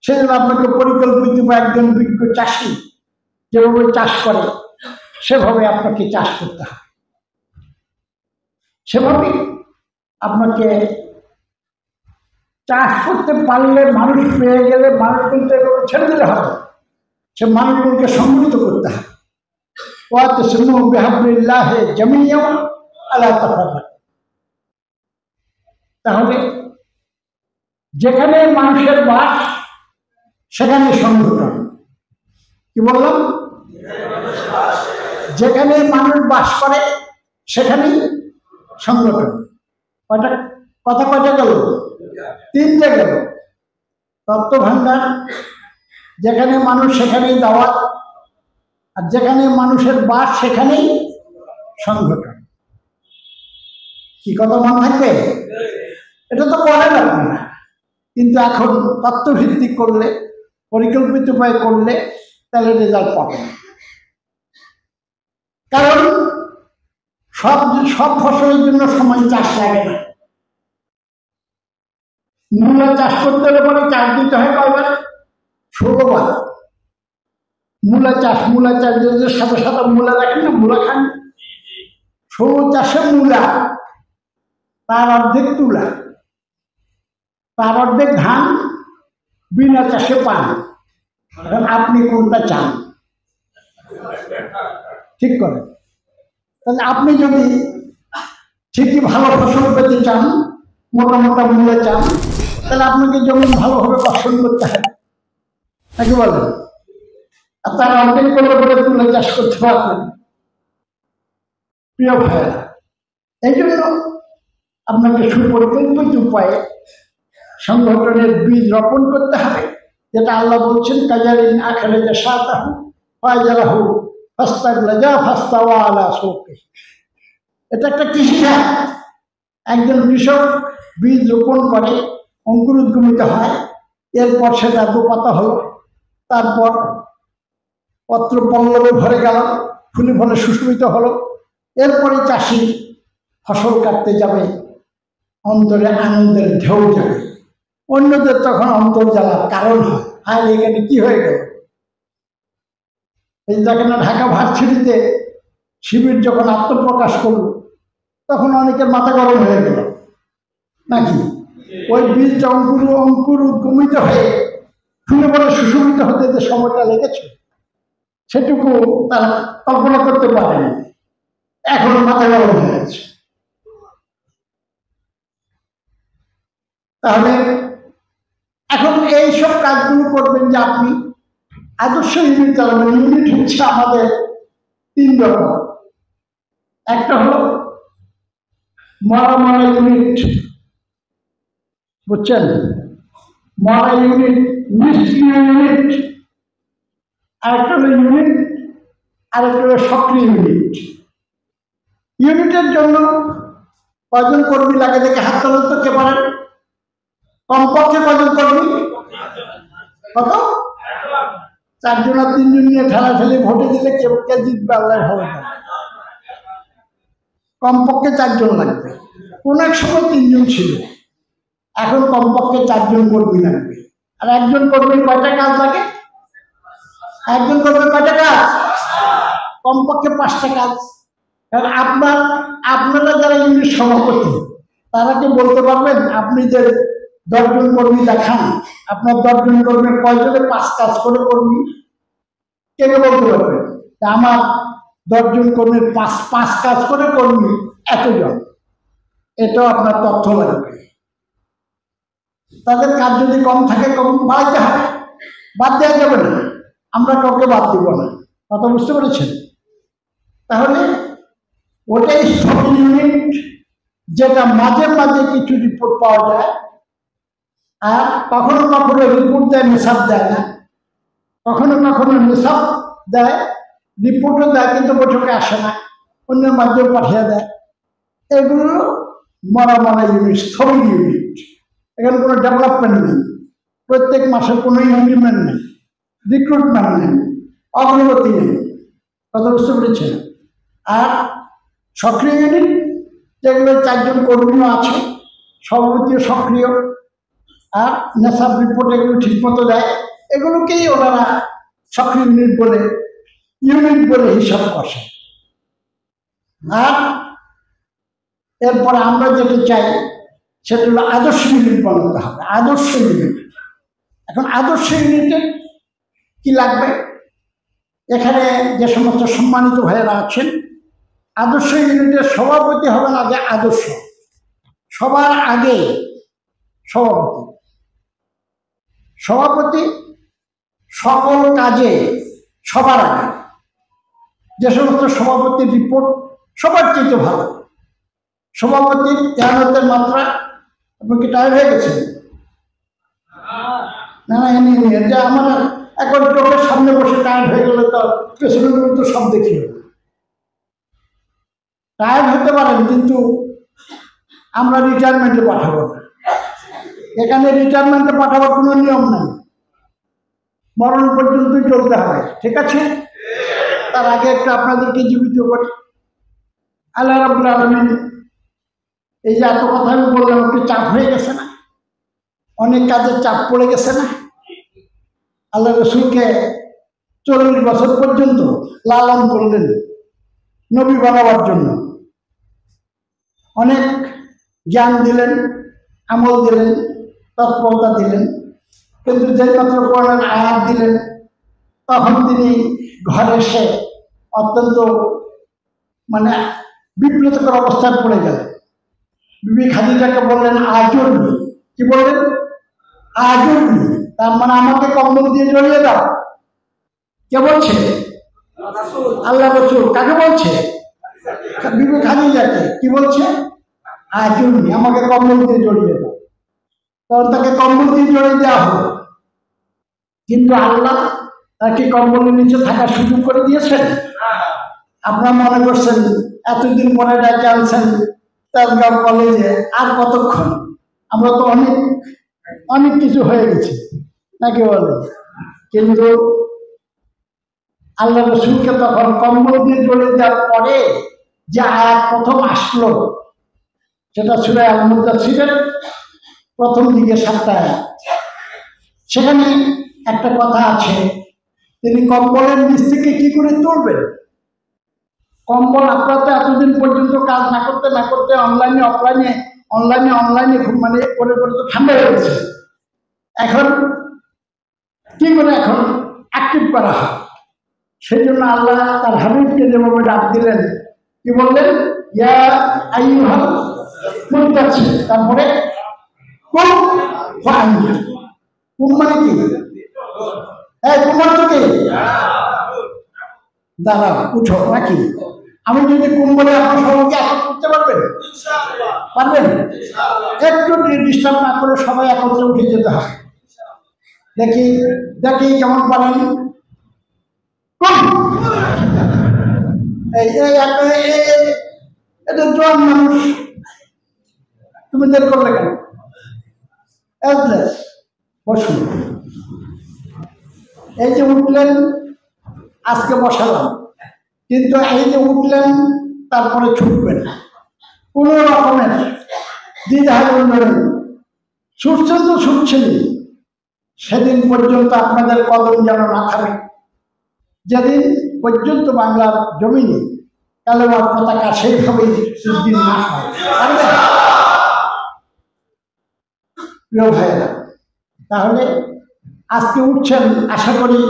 সেজন্য আপনাকে পরিকল্পিত বা একজন বিজ্ঞ চাষি যেভাবে চাষ করে সেভাবে আপনাকে চাষ করতে হবে। সেভাবে আপনাকে চাষ করতে পারলে, মানুষ পেয়ে গেলে মানুষগুলোকে ছেড়ে দিলে হবে, সে মানুষগুলোকে সম্মিলিত করতে হবে। তাহলে যেখানে মানুষের বাস সেখানে সংগঠন। কি বললাম? যেখানে মানুষ বাস করে সেখানেই সংগঠন। কথা কয়টা গেল? 3টে গেল। তত্ত্ব ভান্ডার, যেখানে মানুষ সেখানেই দাওয়াত, আর যেখানে মানুষের বাস সেখানেই সংগঠন। কি কথা মনে থাকবে? এটা তো বলেন আপনারা, কিন্তু এখন তত্ত্বভিত্তিক করলে, পরিকল্পিত উপায় করলে তাহলে রেজাল্ট পাবেন। কারণ সব ফসলের জন্য সমান চাষ লাগে না। মূলা চাষ করতে হলে পরে চাষ দিতে হয় কয়বার? 16 বার। মূলা চাষ সাথে সাথে মূলা দেখেন না, মূলা খান। 16 চাষে মূলা, তার অর্ধেক তুলা, তার অর্ধেক ধান, বিনা চাষে পান। এখন আপনি কোনটা চান ঠিক করেন। তাহলে আপনি যদি ঠিকই ভালো ফসল পেতে চান, মোটা মোটা মূল্যে চান, তাহলে আপনাকে জমি ভালোভাবে কর্ষণ করতে হবে, নাকি বলেন? আর তারা অর্ধেক করে তুলে চাষ করতে পারবেন। প্রিয় ভাইয়েরা, এই জন্য আপনাকে সুপরিকল্পিত উপায়ে সংগঠনের বীজ রোপণ করতে হবে, যেটা আল্লাহ বলছেন কাজারিন আখেরে যে সাতাহু ফাজারাহু ফাস্তাগলাজা ফাস্তাওয়া আলা সুকি। এটা একটা কৃষিকাজ। একজন কৃষক বীজ রোপণ করে, অঙ্কুরোদ্গমিত হয়, এরপর সেটা দোপাতা হলো, তারপর পত্র পল্লবে ভরে গেল, ফুলে ফলে সুশোভিত হলো। এরপরে চাষি ফসল কাটতে যাবে, অন্তরে আনন্দের ঢেউ যাবে। অন্যদের তখন অন্তর জ্বালার কারণ হয়, আর এখানে কি হয়ে গেল। এই দেখেন না, ঢাকা ভার্সিটিতে শিবির যখন আত্মপ্রকাশ করল, তখন অনেকের মাথা গরম হয়ে গেল নাকি? ওই বীজটা অঙ্কুর উদ্গমিত হয়ে ফুলে ফলে সুশোভিত হতে যে সময়টা লেগেছে, সেটুকু তারা কল্পনা করতে পারেনি, এখন মাথা গরম হয়ে গেছে। তাহলে এখন এইসব কাজগুলো করবেন যে আপনি আদর্শ ইউনিট চালাবেন। ইউনিট হচ্ছে আমাদের তিন রকম। একটা হলো মরা ইউনিট, বুঝছেন? মরা ইউনিট, নিষ্ক্রিয় ইউনিট, আরেকটা হলো ইউনিট, আরেকটা হলো সক্রিয় ইউনিট। ইউনিটের জন্য কয়জন কর্মী লাগে দেখে হাত তোলেন তো, কে পারেন? কমপক্ষে কয়জন কর্মী? কত? 4 জন আর 3 জন নিয়ে ঠেলাঠেলি ভোটে দিলে কে জিতবে আল্লাহ ভালো জানে। কমপক্ষে 4 জন লাগবে। কোন এক সময় 3 জন ছিল, এখন কমপক্ষে 4 জন কর্মী লাগবে। আর একজন কর্মীর কয়টা কাজ লাগে? একজন কর্মীর কয়টা কাজ? কমপক্ষে 5টা কাজ। কারণ আপনারা যারা ইউনিট সভাপতি, তারা কি বলতে পারবেন আপনি যে 10 জন কর্মী দেখান, আপনার 10 জন কর্মীর কয়জনে 5 কাজ করে কর্মী? কে বলতে পারবেন আমার 10 জন কর্মীর 5 কাজ করে কর্মী এতজন? এটাও আপনার তথ্য লাগবে। তাদের কাজ যদি কম থাকে, কম বাড়াইতে হবে, বাদ দেওয়া যাবে না। আমরা কাউকে বাদ দিব না, কথা বুঝতে পেরেছেন? তাহলে ওটাই সব ইউনিট, যেটা মাঝে মাঝে কিছু রিপোর্ট পাওয়া যায়, আর কখনো কখনো রিপোর্ট দেয়, মেসাব দেয় না। কখনো কখনো মেসাব দেয়, রিপোর্টও দেয়, কিন্তু বৈঠকে আসে না, অন্যের মাধ্যমে পাঠিয়ে দেয়। এগুলো মরা ইউনিট, স্থবির ইউনিট। এখানে কোনো ডেভেলপমেন্ট নেই, প্রত্যেক মাসে কোনো ইনক্রিমেন্ট নেই, রিক্রুটমেন্ট নেই, অগ্রগতি নেই, কথা বুঝতে পেরেছেন? আর সক্রিয় ইউনিট, যেগুলো 4 জন কর্মীও আছে, সভাপতিও সক্রিয়, আর নেশাব রিপোর্ট এগুলো ঠিক মতো দেয়, এগুলোকেই ওনারা সক্রিয় ইউনিট বলে হিসাব করছে। আর এরপরে আমরা যেটা চাই সেটা হলো আদর্শ ইউনিট বানাতে হবে। আদর্শ ইউনিট, এখন আদর্শ ইউনিটে কি লাগবে? এখানে যে সমস্ত সম্মানিত ভাইয়েরা আছেন, আদর্শ ইউনিটের সভাপতি হবেন আগে আদর্শ, সবার আগে সভাপতি সকল কাজে সবার আগে। যে সমস্ত সভাপতির রিপোর্ট সবার চেয়ে ভালো, সভাপতির জ্ঞানতের মাত্রা। আপনি কি টায়ার্ড হয়ে গেছেন? না না, যে আমার এখন চোখের সামনে বসে টায়ার্ড হয়ে গেলে তো পেছনে তো সব দেখি। টায়ার্ড হতে পারেন, কিন্তু আমরা রিটায়ারমেন্টে পাঠাবো না। এখানে রিটায়ারমেন্টে পাঠাবার কোনো নিয়ম নাই, মরণ পর্যন্তই চলতে হবে, ঠিক আছে? তার আগে একটু আপনাদেরকে জীবিত করি। আল্লাহ রাব্বুল আলামিন, এই যে এত কথা আমি বললাম, একটু চাপ হয়ে গেছে না? অনেক কাজের চাপ পড়ে গেছে না? আল্লাহ রসুলকে 40 বছর পর্যন্ত লালন করলেন নবী বানাবার জন্য, অনেক জ্ঞান দিলেন, আমল দিলেন, তৎপরতা দিলেন। কিন্তু যেই মাত্র কোরআনের আয়াত দিলেন তখন তিনি ঘরে এসে অত্যন্ত মানে বিব্রতকর অবস্থায় পড়ে গেলেন। বিবি খাদিজাকে বললেন আজরনি, কি বললেন? আজরনি, তার মানে আমাকে কম্বল দিয়ে জড়িয়ে দাও। কে বলছে? আল্লাহ রাসূল। কাকে বলছে? বিবি খাদিজাকে। কি বলছে? আজরনি, আমাকে কম্বল দিয়ে জড়িয়ে দাও। তখন তাকে কম্বল দিয়ে জড়িয়ে দেওয়া হলো। কিন্তু আল্লাহ তাকে কম্বলের নিচে থাকার সুযোগ করে দিয়েছেন। আপনারা মনে করছেন এতদিন পরে ডাকে আনছেন তেজগাঁও কলেজে, আর কতক্ষণ? আমরা তো অনেক অনেক কিছু হয়ে গেছি, নাকি বলে? কিন্তু আল্লাহ রসুলকে তখন কম্বল দিয়ে জড়িয়ে দেওয়ার পরে যে আয়াত প্রথম আসলো সেটা সূরা আল মুদাসসিরের প্রথম দিকে 7টা আয়াত। সেখানে একটা কথা আছে, তিনি কম্বলের নিচ থেকে কি করে তুলবেন? কম্বল আপনারা তো এতদিন পর্যন্ত কাজ না করতে না করতে অনলাইনে অনলাইনে মানে করে করে তো ঠান্ডা হয়ে গেছে। এখন কি করে এখন অ্যাক্টিভ করা হয়? সেই জন্য আল্লাহ তার হাবিবকে যেভাবে ডাক দিলেন, কি বললেন? ইয়া আইয়ুহাল মুদাসসির, তারপরে কুম ফাআনজির। কুম মানে কি? কুম মানে কি? দাঁড়াও, উঠো, নাকি? আমি যদি কুম বলে আপনার সবাইকে একত্র করতে পারবেন? পারবেন? একটু ডিস্টার্ব না করে সবাই একত্রে উঠে যেতে হবে। দেখি দেখি কেমন পারেন। এটা জোয়ান মানুষ, তুমি দেরি করলে কেন? বসুন। এই যে উঠলেন, আজকে বসালাম, কিন্তু এই যে উঠলেন তারপরে ছুটবেন না, কোনো রকমের দ্বিধাদ্বন্দ্ব। ছুটছেন তো ছুটছেনই, সেদিন পর্যন্ত আপনাদের কদম যেন না থামে, যেদিন পর্যন্ত বাংলার জমিনে কালেমার পতাকা সেইভাবেই উদ্দিন না হয়। প্রিয় ভাইয়েরা, তাহলে আজকে উঠছেন, আশা করি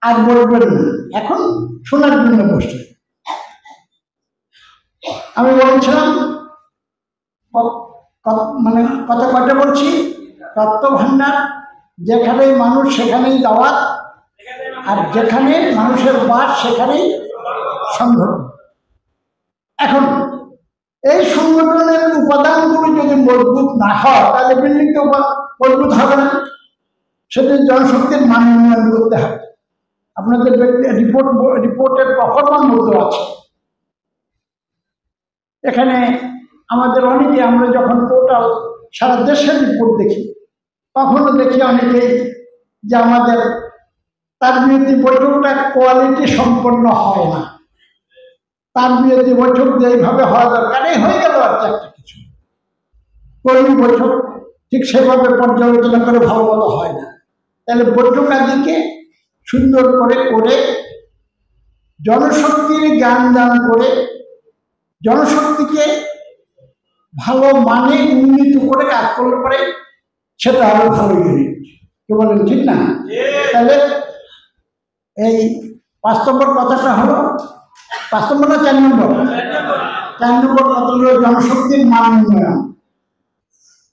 আর বলবেন না, এখন শোনার জন্য বসছেন। আমি বলছিলাম মানে কথা কয়টা বলছি? তত্ত্ব ভান্ডার, যেখানেই মানুষ সেখানেই দাওয়াত, আর যেখানে মানুষের বাস সেখানেই সংগঠন। এখন এই সংগঠনের উপাদানগুলো যদি মজবুত না হয় তাহলে বিল্ডিং তো মজবুত হবে না। সেটা জনশক্তির মান উন্নয়ন করতে হবে। আপনাদের রিপোর্টের পারফরম্যান্স মধ্যে আছে। এখানে আমাদের অনেকে, আমরা যখন টোটাল সারা দেশের রিপোর্ট দেখি, তখনও দেখি অনেকেই যে আমাদের তার বিরোধী বৈঠকটা কোয়ালিটি সম্পন্ন হয় না। তার বিরোধী বৈঠক যেইভাবে হওয়া দরকার এই হয়ে গেল আর একটা কিছু। কর্মী বৈঠক ঠিক সেভাবে পর্যালোচনা করে ভালো মতো হয় না। তাহলে বৈঠক আদিকে সুন্দর করে করে জনশক্তির জ্ঞান দান করে জনশক্তিকে ভালো মানে উন্নীত করে কাজ করলে পরে সেটা আরো ভালো ইউনিট। কি বলেন, ঠিক না? তাহলে এই 5 নম্বর কথাটা হলো, 5 নম্বর না 4 নম্বর? 4 নম্বর কথা হলো জনশক্তির মান উন্নয়ন।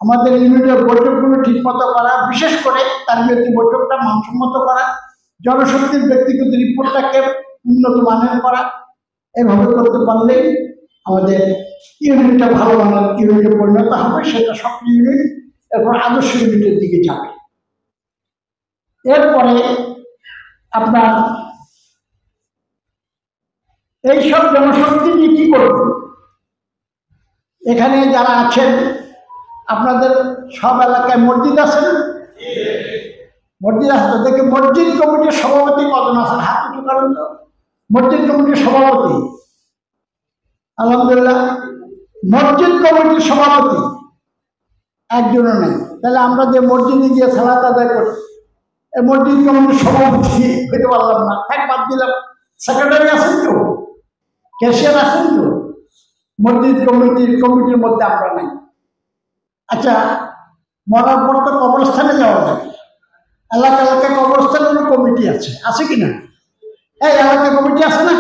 আমাদের ইউনিটের বৈঠকগুলো ঠিক মতো করা, বিশেষ করে তার ব্যক্তি বৈঠকটা মানসম্মত করা, জনশক্তির ব্যক্তিগত রিপোর্টটাকে উন্নত মানের করা। এভাবে করতে পারলেই আমাদের ইউনিটটা ভালো মানের ইউনিটে পরিণত হবে। সেটা সক্রিয় ইউনিট, এরপর আদর্শ ইউনিটের দিকে যাবে। এরপরে আপনার এইসব জনশক্তি নিয়ে কি করবে? এখানে যারা আছেন, আপনাদের সব এলাকায় মসজিদ আছে না? মসজিদ আছে। দেখে মসজিদ কমিটির সভাপতি কজন আছেন? হাত উঁচু করেন তো। মসজিদ কমিটির সভাপতি, আলহামদুলিল্লাহ। মসজিদ কমিটির সভাপতি একজনও নেই। তাহলে আমরা যে মসজিদে গিয়ে সালাত আদায় করি, এই মসজিদ কমিটির সভাপতি হইতে পারলাম না, থাক বাদ দিলাম। সেক্রেটারি আছেন তো, ক্যাশিয়ার আছেন তো, মসজিদ কমিটির মধ্যে আমরা নাই। আচ্ছা, মরার পর তো কবরস্থানে যাওয়া লাগে, এলাকা এলাকায় কবরস্থানের কমিটি আছে কিনা? এই এলাকা কমিটি আছে না?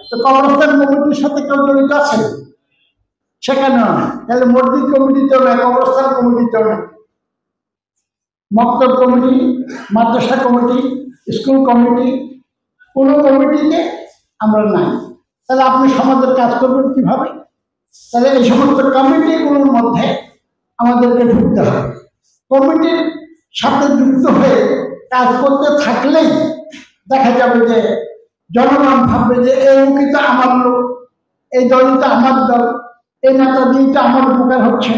তো কবরস্থান কমিটির সাথে কেউ জড়িত আছে? সেখানেও না। তাহলে মসজিদ কমিটিতেও নয়, কবরস্থান কমিটিতেও নয়, মক্তব কমিটি, মাদ্রাসা কমিটি, স্কুল কমিটি, কোনো কমিটিতে আমরা নাই। তাহলে আপনি সমাজের কাজ করবেন কিভাবে? তাহলে এই সমস্ত কমিটিগুলোর মধ্যে আমাদেরকে ঢুকতে হবে। কমিটির সাথে যুক্ত হয়ে কাজ করতে থাকলেই দেখা যাবে যে জনগণ ভাববে যে এই মুখী তো আমার লোক, এই দলই তো আমার দল, এই নেতা দিয়ে তো আমার উপকার হচ্ছে,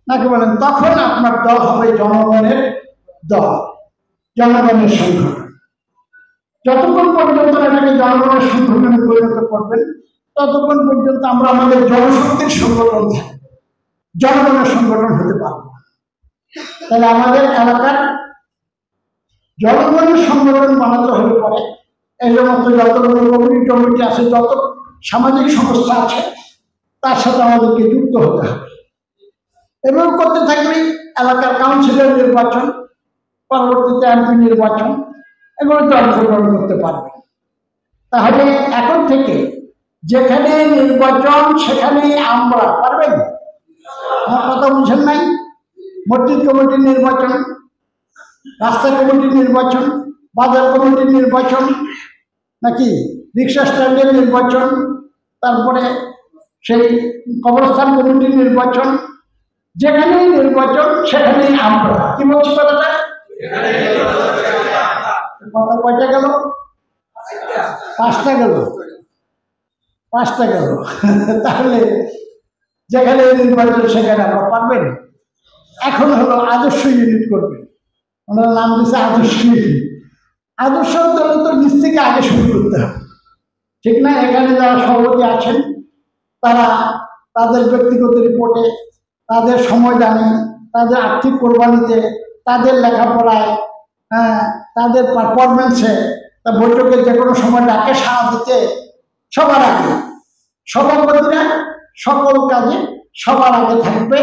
নাকি বলেন? তখন আপনার দল হবে জনগণের দল, জনগণের সংগঠন। যতক্ষণ পর্যন্ত এটাকে জনগণের সংগঠনে পরিণত করবেন, ততক্ষণ পর্যন্ত আমরা আমাদের জনশক্তির সংগঠন থাকবো, জনগণের সংগঠন হতে পারবো। তাহলে আমাদের এলাকার জনগণের সংগঠন বানাতে হলে পরে এর মতো যতগুলো কমিটি আছে, যত সামাজিক সংস্থা আছে, তার সাথে আমাদেরকে যুক্ত হতে হবে। এবং করতে থাকলে এলাকার কাউন্সিলর নির্বাচন, পরবর্তীতে এমপি নির্বাচন, এগুলোতে অংশগ্রহণ করতে পারবে। তাহলে এখন থেকে যেখানে নির্বাচন সেখানে আমরা পারবেন। আমার কথা বুঝেন নাই? মসজিদ কমিটির নির্বাচন, রাস্তা কমিটির নির্বাচন, বাজার কমিটির নির্বাচন, নাকি রিক্সা স্ট্যান্ডের নির্বাচন, তারপরে সেই কবরস্থান কমিটির নির্বাচন, যেখানেই নির্বাচন সেখানেই আমরা। কি বলছি কথাটা? কথা কয়টা গেল? পাঁচটা গেল। তাহলে যেখানে নির্বাচন সেখানে আমরা পারবেন। এখন হলো আদর্শ ইউনিট করবেন। ওনার নাম দিচ্ছে আদর্শ ইউনিট। আদর্শ দল তো নিচ থেকে আগে শুরু করতে হবে, ঠিক না? এখানে যারা সভাপতি আছেন তারা তাদের ব্যক্তিগত রিপোর্টে, তাদের সময়দানে, তাদের আর্থিক কোরবানিতে, তাদের লেখাপড়ায়, তাদের পারফরমেন্সে, তা বৈঠকে যে কোনো সময় ডাকে সাড়া দিতে সবার আগে সভাপতিরা সকল কাজে সবার আগে থাকবে।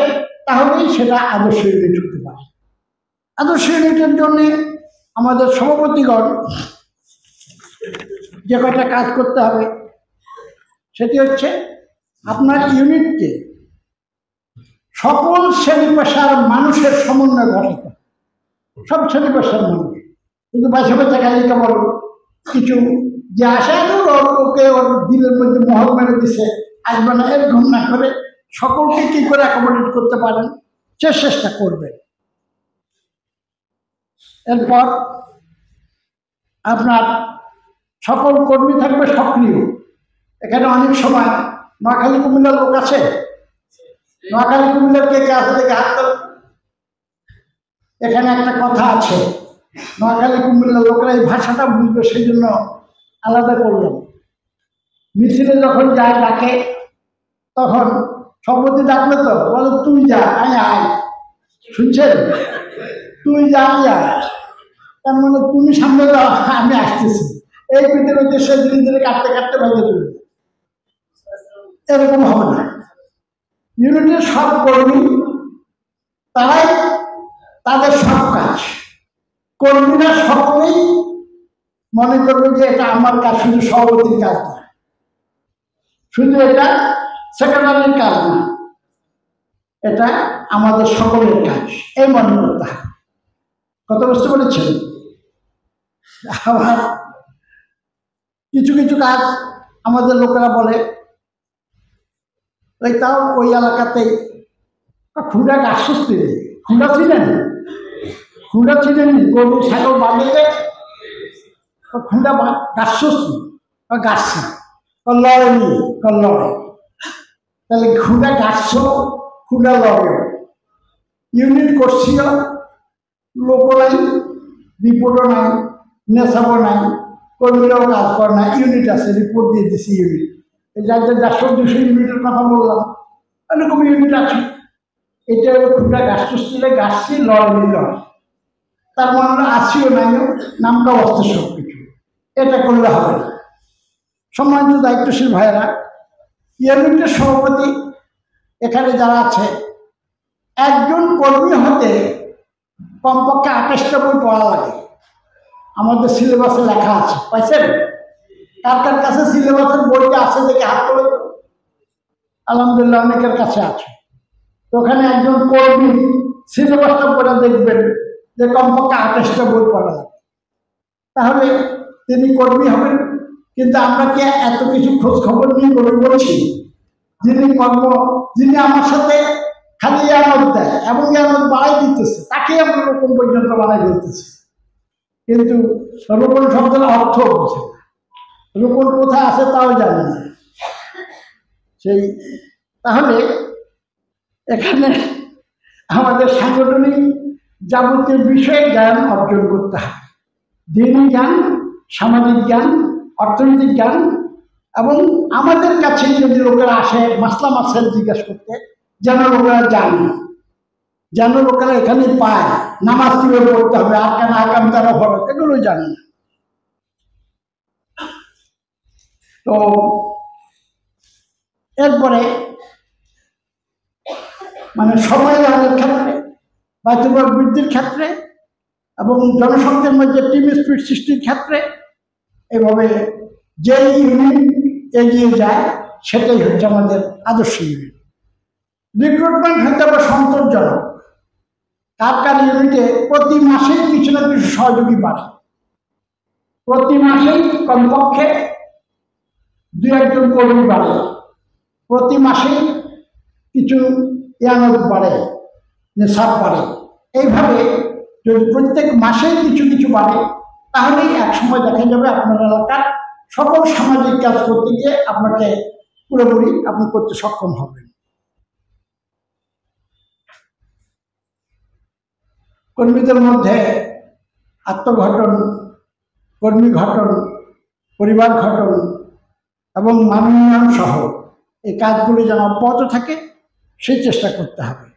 তাহলেই সেটা আদর্শ ইউনিট হতে পারে। আদর্শ ইউনিটের জন্য আমাদের সভাপতিগণ যে কয়টা কাজ করতে হবে সেটি হচ্ছে আপনার ইউনিটকে সকল শ্রেণী পেশার মানুষের সমন্বয় ঘটিত, সব শ্রেণী পেশার মানুষ, কিন্তু বাসে বাসে খালি কেবল কিছু যে আসে ওকে ওর দিলের মধ্যে মহল মেরে দিছে, আসবে না, এরকম না করে সকলকে কি করে অ্যাকোমোডেট করতে পারেন সে চেষ্টা করবেন। এরপর আপনার সকল কর্মী থাকবে সক্রিয়। এখানে অনেক সময় নোয়াখালী কুমিল্লার লোক আছে, নোয়াখালী কুমিল্লার কে কে আছে দেখে হাত তোল। এখানে একটা কথা আছে, নোয়াখালী কুমিল্লার লোকেরা এই ভাষাটা বুঝবে সেই জন্য আলাদা করলাম। মিছিলে যখন যায় ডাকে, তখন সভাপতি ডাকলে তো বলে তুই যা, আয় আয়, শুনছেন? তুই যা, তার মানে তুমি সামনে যাও, আমি আসতেছি। এই পিঠের উদ্দেশ্যে ধীরে ধীরে কাটতে কাটতে বেঁধে তুলবে, এরকম হবে না। ইউনিটের সব কর্মী তারাই তাদের সব কাজ, কর্মীরা সকলেই মনে করবে যে এটা আমার কাজ, শুধু সভাপতির কাজ না, শুধু এটা সেক্রেটারির কাজ না, এটা আমাদের সকলের কাজ, এই মনে করতে হবে। কত বুঝতে পেরেছেন? আবার কিছু কিছু কাজ আমাদের লোকেরা বলে ওই তাও ওই এলাকাতেই খুঁড়া গাছ সুস্থ, খুঁড়া ছিলেন গরু ছাগল বাঁধে খুঁড়া গাছ সুস্থ গাছ লড়েনি লড়ে, তাহলে খুঁড়া গাছ খুঁড়া লড়ে। ইউনিট করছিল, লোকও নাই, রিপোর্টও নাই, নেশাবো নাই, কর্মীরাও কাজ করে না, ইউনিট আছে, রিপোর্ট দিয়ে দিছি ইউনিট। এই যাদের 100-200 ইউনিটের কথা বললাম, এরকম ইউনিট আছে। এটা হলো খুঁড়া গাছ ছিল, গাছটি লড়েনি লড়ে, তার মনে আসিও নাইও, নামটা অস্ত সব কিছু। এটা করলে হবে না। সম্মানিত দায়িত্বশীল ভাইয়েরা, ইউনিটের সভাপতি এখানে যারা আছে, একজন কর্মী হতে কমপক্ষে 28টা বই পড়া লাগে। আমাদের সিলেবাসে লেখা আছে, পাইছেন? কার কার কাছে সিলেবাসের বইটা আছে দেখে হাত করে তো। আলহামদুলিল্লাহ অনেকের কাছে আছে। তো ওখানে একজন কর্মী সিলেবাসটা পড়ে দেখবেন যে কমপক্ষে 28টা বই পড়া লাগে, তাহলে তিনি কর্মী হবেন। কিন্তু আমরা কি এত কিছু খোঁজ খবর নিয়ে বলছি? যিনি আমার সাথে খালি ইয়ানত দেয় এবং ইয়ানত বাড়াই দিতেছে, তাকেই আমরা রোপণ পর্যন্ত বাড়াই দিতেছি, কিন্তু রোপণ শব্দের অর্থ বোঝে না, রোপণ কোথায় আছে তাও জানে না। তাহলে এখানে আমাদের সাংগঠনিক যাবতীয় বিষয়ে জ্ঞান অর্জন করতে হবে। দিনী জ্ঞান, সামাজিক জ্ঞান, অর্থনৈতিক জ্ঞান, এবং আমাদের কাছে যদি লোকেরা আসে মাসলা মাসাইল জিজ্ঞাসা করতে, যেন লোকেরা জানে, যেন লোকেরা এখানে পায় নামাজ কিভাবে পড়তে হবে, আরকান আহকাম তারা ফরজ, এগুলো জানে না। তো এরপরে মানে সময় দানের ক্ষেত্রে, বায়তুল বৃদ্ধির ক্ষেত্রে এবং জনশক্তির মধ্যে টিম স্পিরিট সৃষ্টির ক্ষেত্রে এভাবে যে ইউনিট এগিয়ে যায় সেটাই হচ্ছে আমাদের আদর্শ ইউনিট। রিক্রুটমেন্ট হতে হবে সন্তোষজনক। কার কার ইউনিটে প্রতি মাসেই কিছু না কিছু সহযোগী বাড়ে, প্রতি মাসেই কমপক্ষে 2-1 কর্মী বাড়ে, প্রতি মাসেই কিছু ইয়ানত বাড়ে, নেশাব বাড়ে। এইভাবে যদি প্রত্যেক মাসেই কিছু কিছু বাড়ে, তাহলেই একসময় দেখা যাবে আপনার এলাকার সকল সামাজিক কাজ করতে গিয়ে আপনাকে পুরোপুরি আপনি করতে সক্ষম হবেন। কর্মীদের মধ্যে আত্মঘটন, কর্মী ঘটন, পরিবার ঘটন এবং মানোন্নয়ন সহ এই কাজগুলি যেন অব্যাহত থাকে সেই চেষ্টা করতে হবে।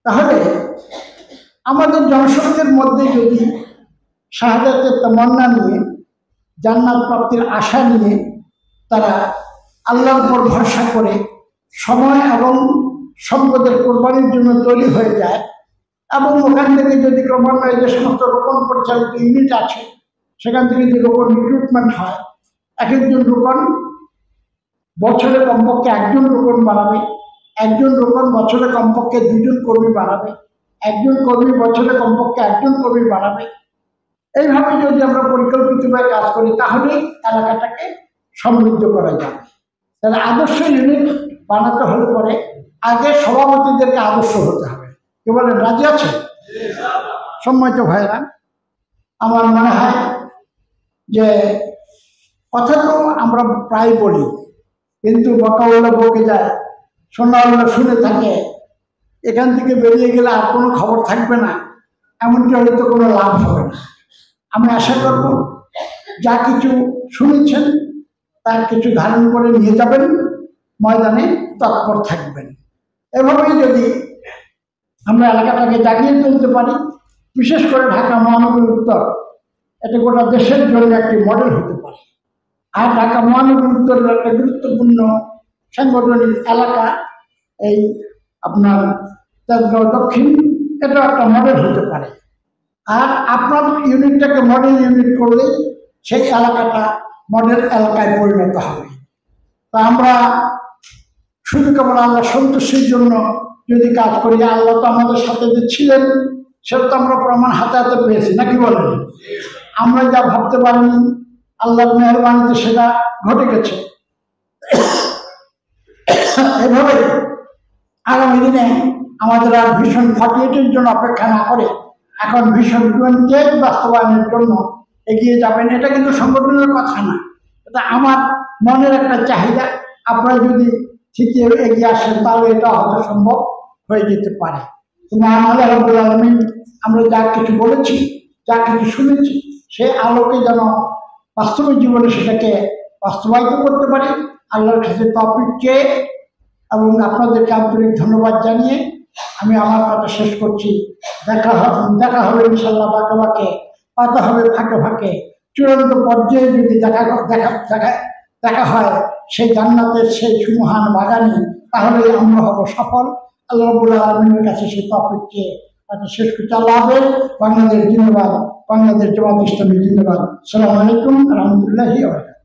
তাহলে আমাদের জনশক্তির মধ্যে যদি শাহাদাতের তামান্না নিয়ে, জান্নাত প্রাপ্তির আশা নিয়ে তারা আল্লাহর উপর ভরসা করে সময় এবং সম্পদের কোরবানির জন্য তৈরি হয়ে যায়, এবং ওখান থেকে যদি ক্রমান্বয়ে যে সমস্ত রোপণ পরিচালিত ইউনিট আছে সেখান থেকে যদি রোপণ রিক্রুটমেন্ট হয়, একজন রোপণ বছরে কমপক্ষে 1জন রোপণ বাড়াবে, 1জন রোপণ বছরে কমপক্ষে 2জন কর্মী বাড়াবে, 1জন কর্মী বছরে কমপক্ষে 1জন কর্মী বাড়াবে। এইভাবে যদি আমরা পরিকল্পিতভাবে কাজ করি তাহলেই এলাকাটাকে সমৃদ্ধ করা যাবে। তাহলে আদর্শ ইউনিট বানাতে হলে পরে আগে সভাপতিদেরকে আদর্শ হতে হবে। কি বলেন, রাজি আছে? সম্মানিত ভাইরা, আমার মনে হয় যে কথা তো আমরা প্রায় বলি, কিন্তু বকাউল্লা বকে যায়, শোনাউল্লা শুনে থাকে, এখান থেকে বেরিয়ে গেলে আর কোনো খবর থাকবে না, এমনকি হয়তো কোনো লাভ হবে না। আমি আশা করব যা কিছু শুনেছেন তার কিছু ধারণ করে নিয়ে যাবেন, ময়দানে তৎপর থাকবেন। এভাবেই যদি আমরা এলাকাটাকে জাগিয়ে তুলতে পারি, বিশেষ করে ঢাকা মহানগরী উত্তর, এটা গোটা দেশের জন্য একটি মডেল হতে পারে। আর ঢাকা মহানগরী উত্তরের একটা গুরুত্বপূর্ণ সাংগঠনিক এলাকা এই আপনার তেজগাঁও দক্ষিণ, এটা একটা মডেল হতে পারে। আর আপনার ইউনিটটাকে মডেল ইউনিট করলে সেই এলাকাটা মডেল এলাকায় পরিণত হবে। তা আমরা শুধু কেবল আল্লাহ সন্তুষ্টির জন্য যদি কাজ করি, আল্লাহ তো আমাদের সাথে যে ছিলেন সেটা তো আমরা প্রমাণ হাতে হাতে পেয়েছি, নাকি বলেন? আমরা যা ভাবতে পারিনি, আল্লাহর মেহরবানিতে সেটা ঘটে গেছে। এভাবে আগামী দিনে আমাদের আর ভিশন 48-এর জন্য অপেক্ষা না করে এখন ভিশন 28 বাস্তবায়নের জন্য এগিয়ে যাবেন। এটা কিন্তু সংগঠনের কথা না, এটা আমার মনের একটা চাহিদা। আপনারা যদি ঠিকই এগিয়ে আসেন তাহলে এটা হয়তো সম্ভব হয়ে যেতে পারে। আল্লাহ রাব্বুল আলামিন আমরা যা কিছু বলেছি, যা কিছু শুনেছি, সেই আলোকে যেন বাস্তবিক জীবনে সেটাকে বাস্তবায়িত করতে পারি। আল্লাহর কাছে তৌফিক চেয়ে এবং আপনাদেরকে আন্তরিক ধন্যবাদ জানিয়ে আমি আমার কথা শেষ করছি। দেখা হবে ইনশাল্লাহ বাঁকে বাঁকে, পাতা হবে ফাঁকে ফাঁকে, চূড়ান্ত পর্যায়ে যদি দেখা হয় সেই জান্নাতের সেই সুমহান বাগানে, তাহলে আমরা হব সফল। আল্লাহ রাব্বুল আলামিনের কাছে সেই তৌফিক চেয়ে কথা শেষ করছি। আল্লাহ হাফেজ। বাংলাদেশ জিন্দাবাদ, বাংলাদেশ জামাত ইসলামী জিন্দাবাদ। আসসালামু আলাইকুম রহমতুল্লাহি ওয়া বারাকাতুহু।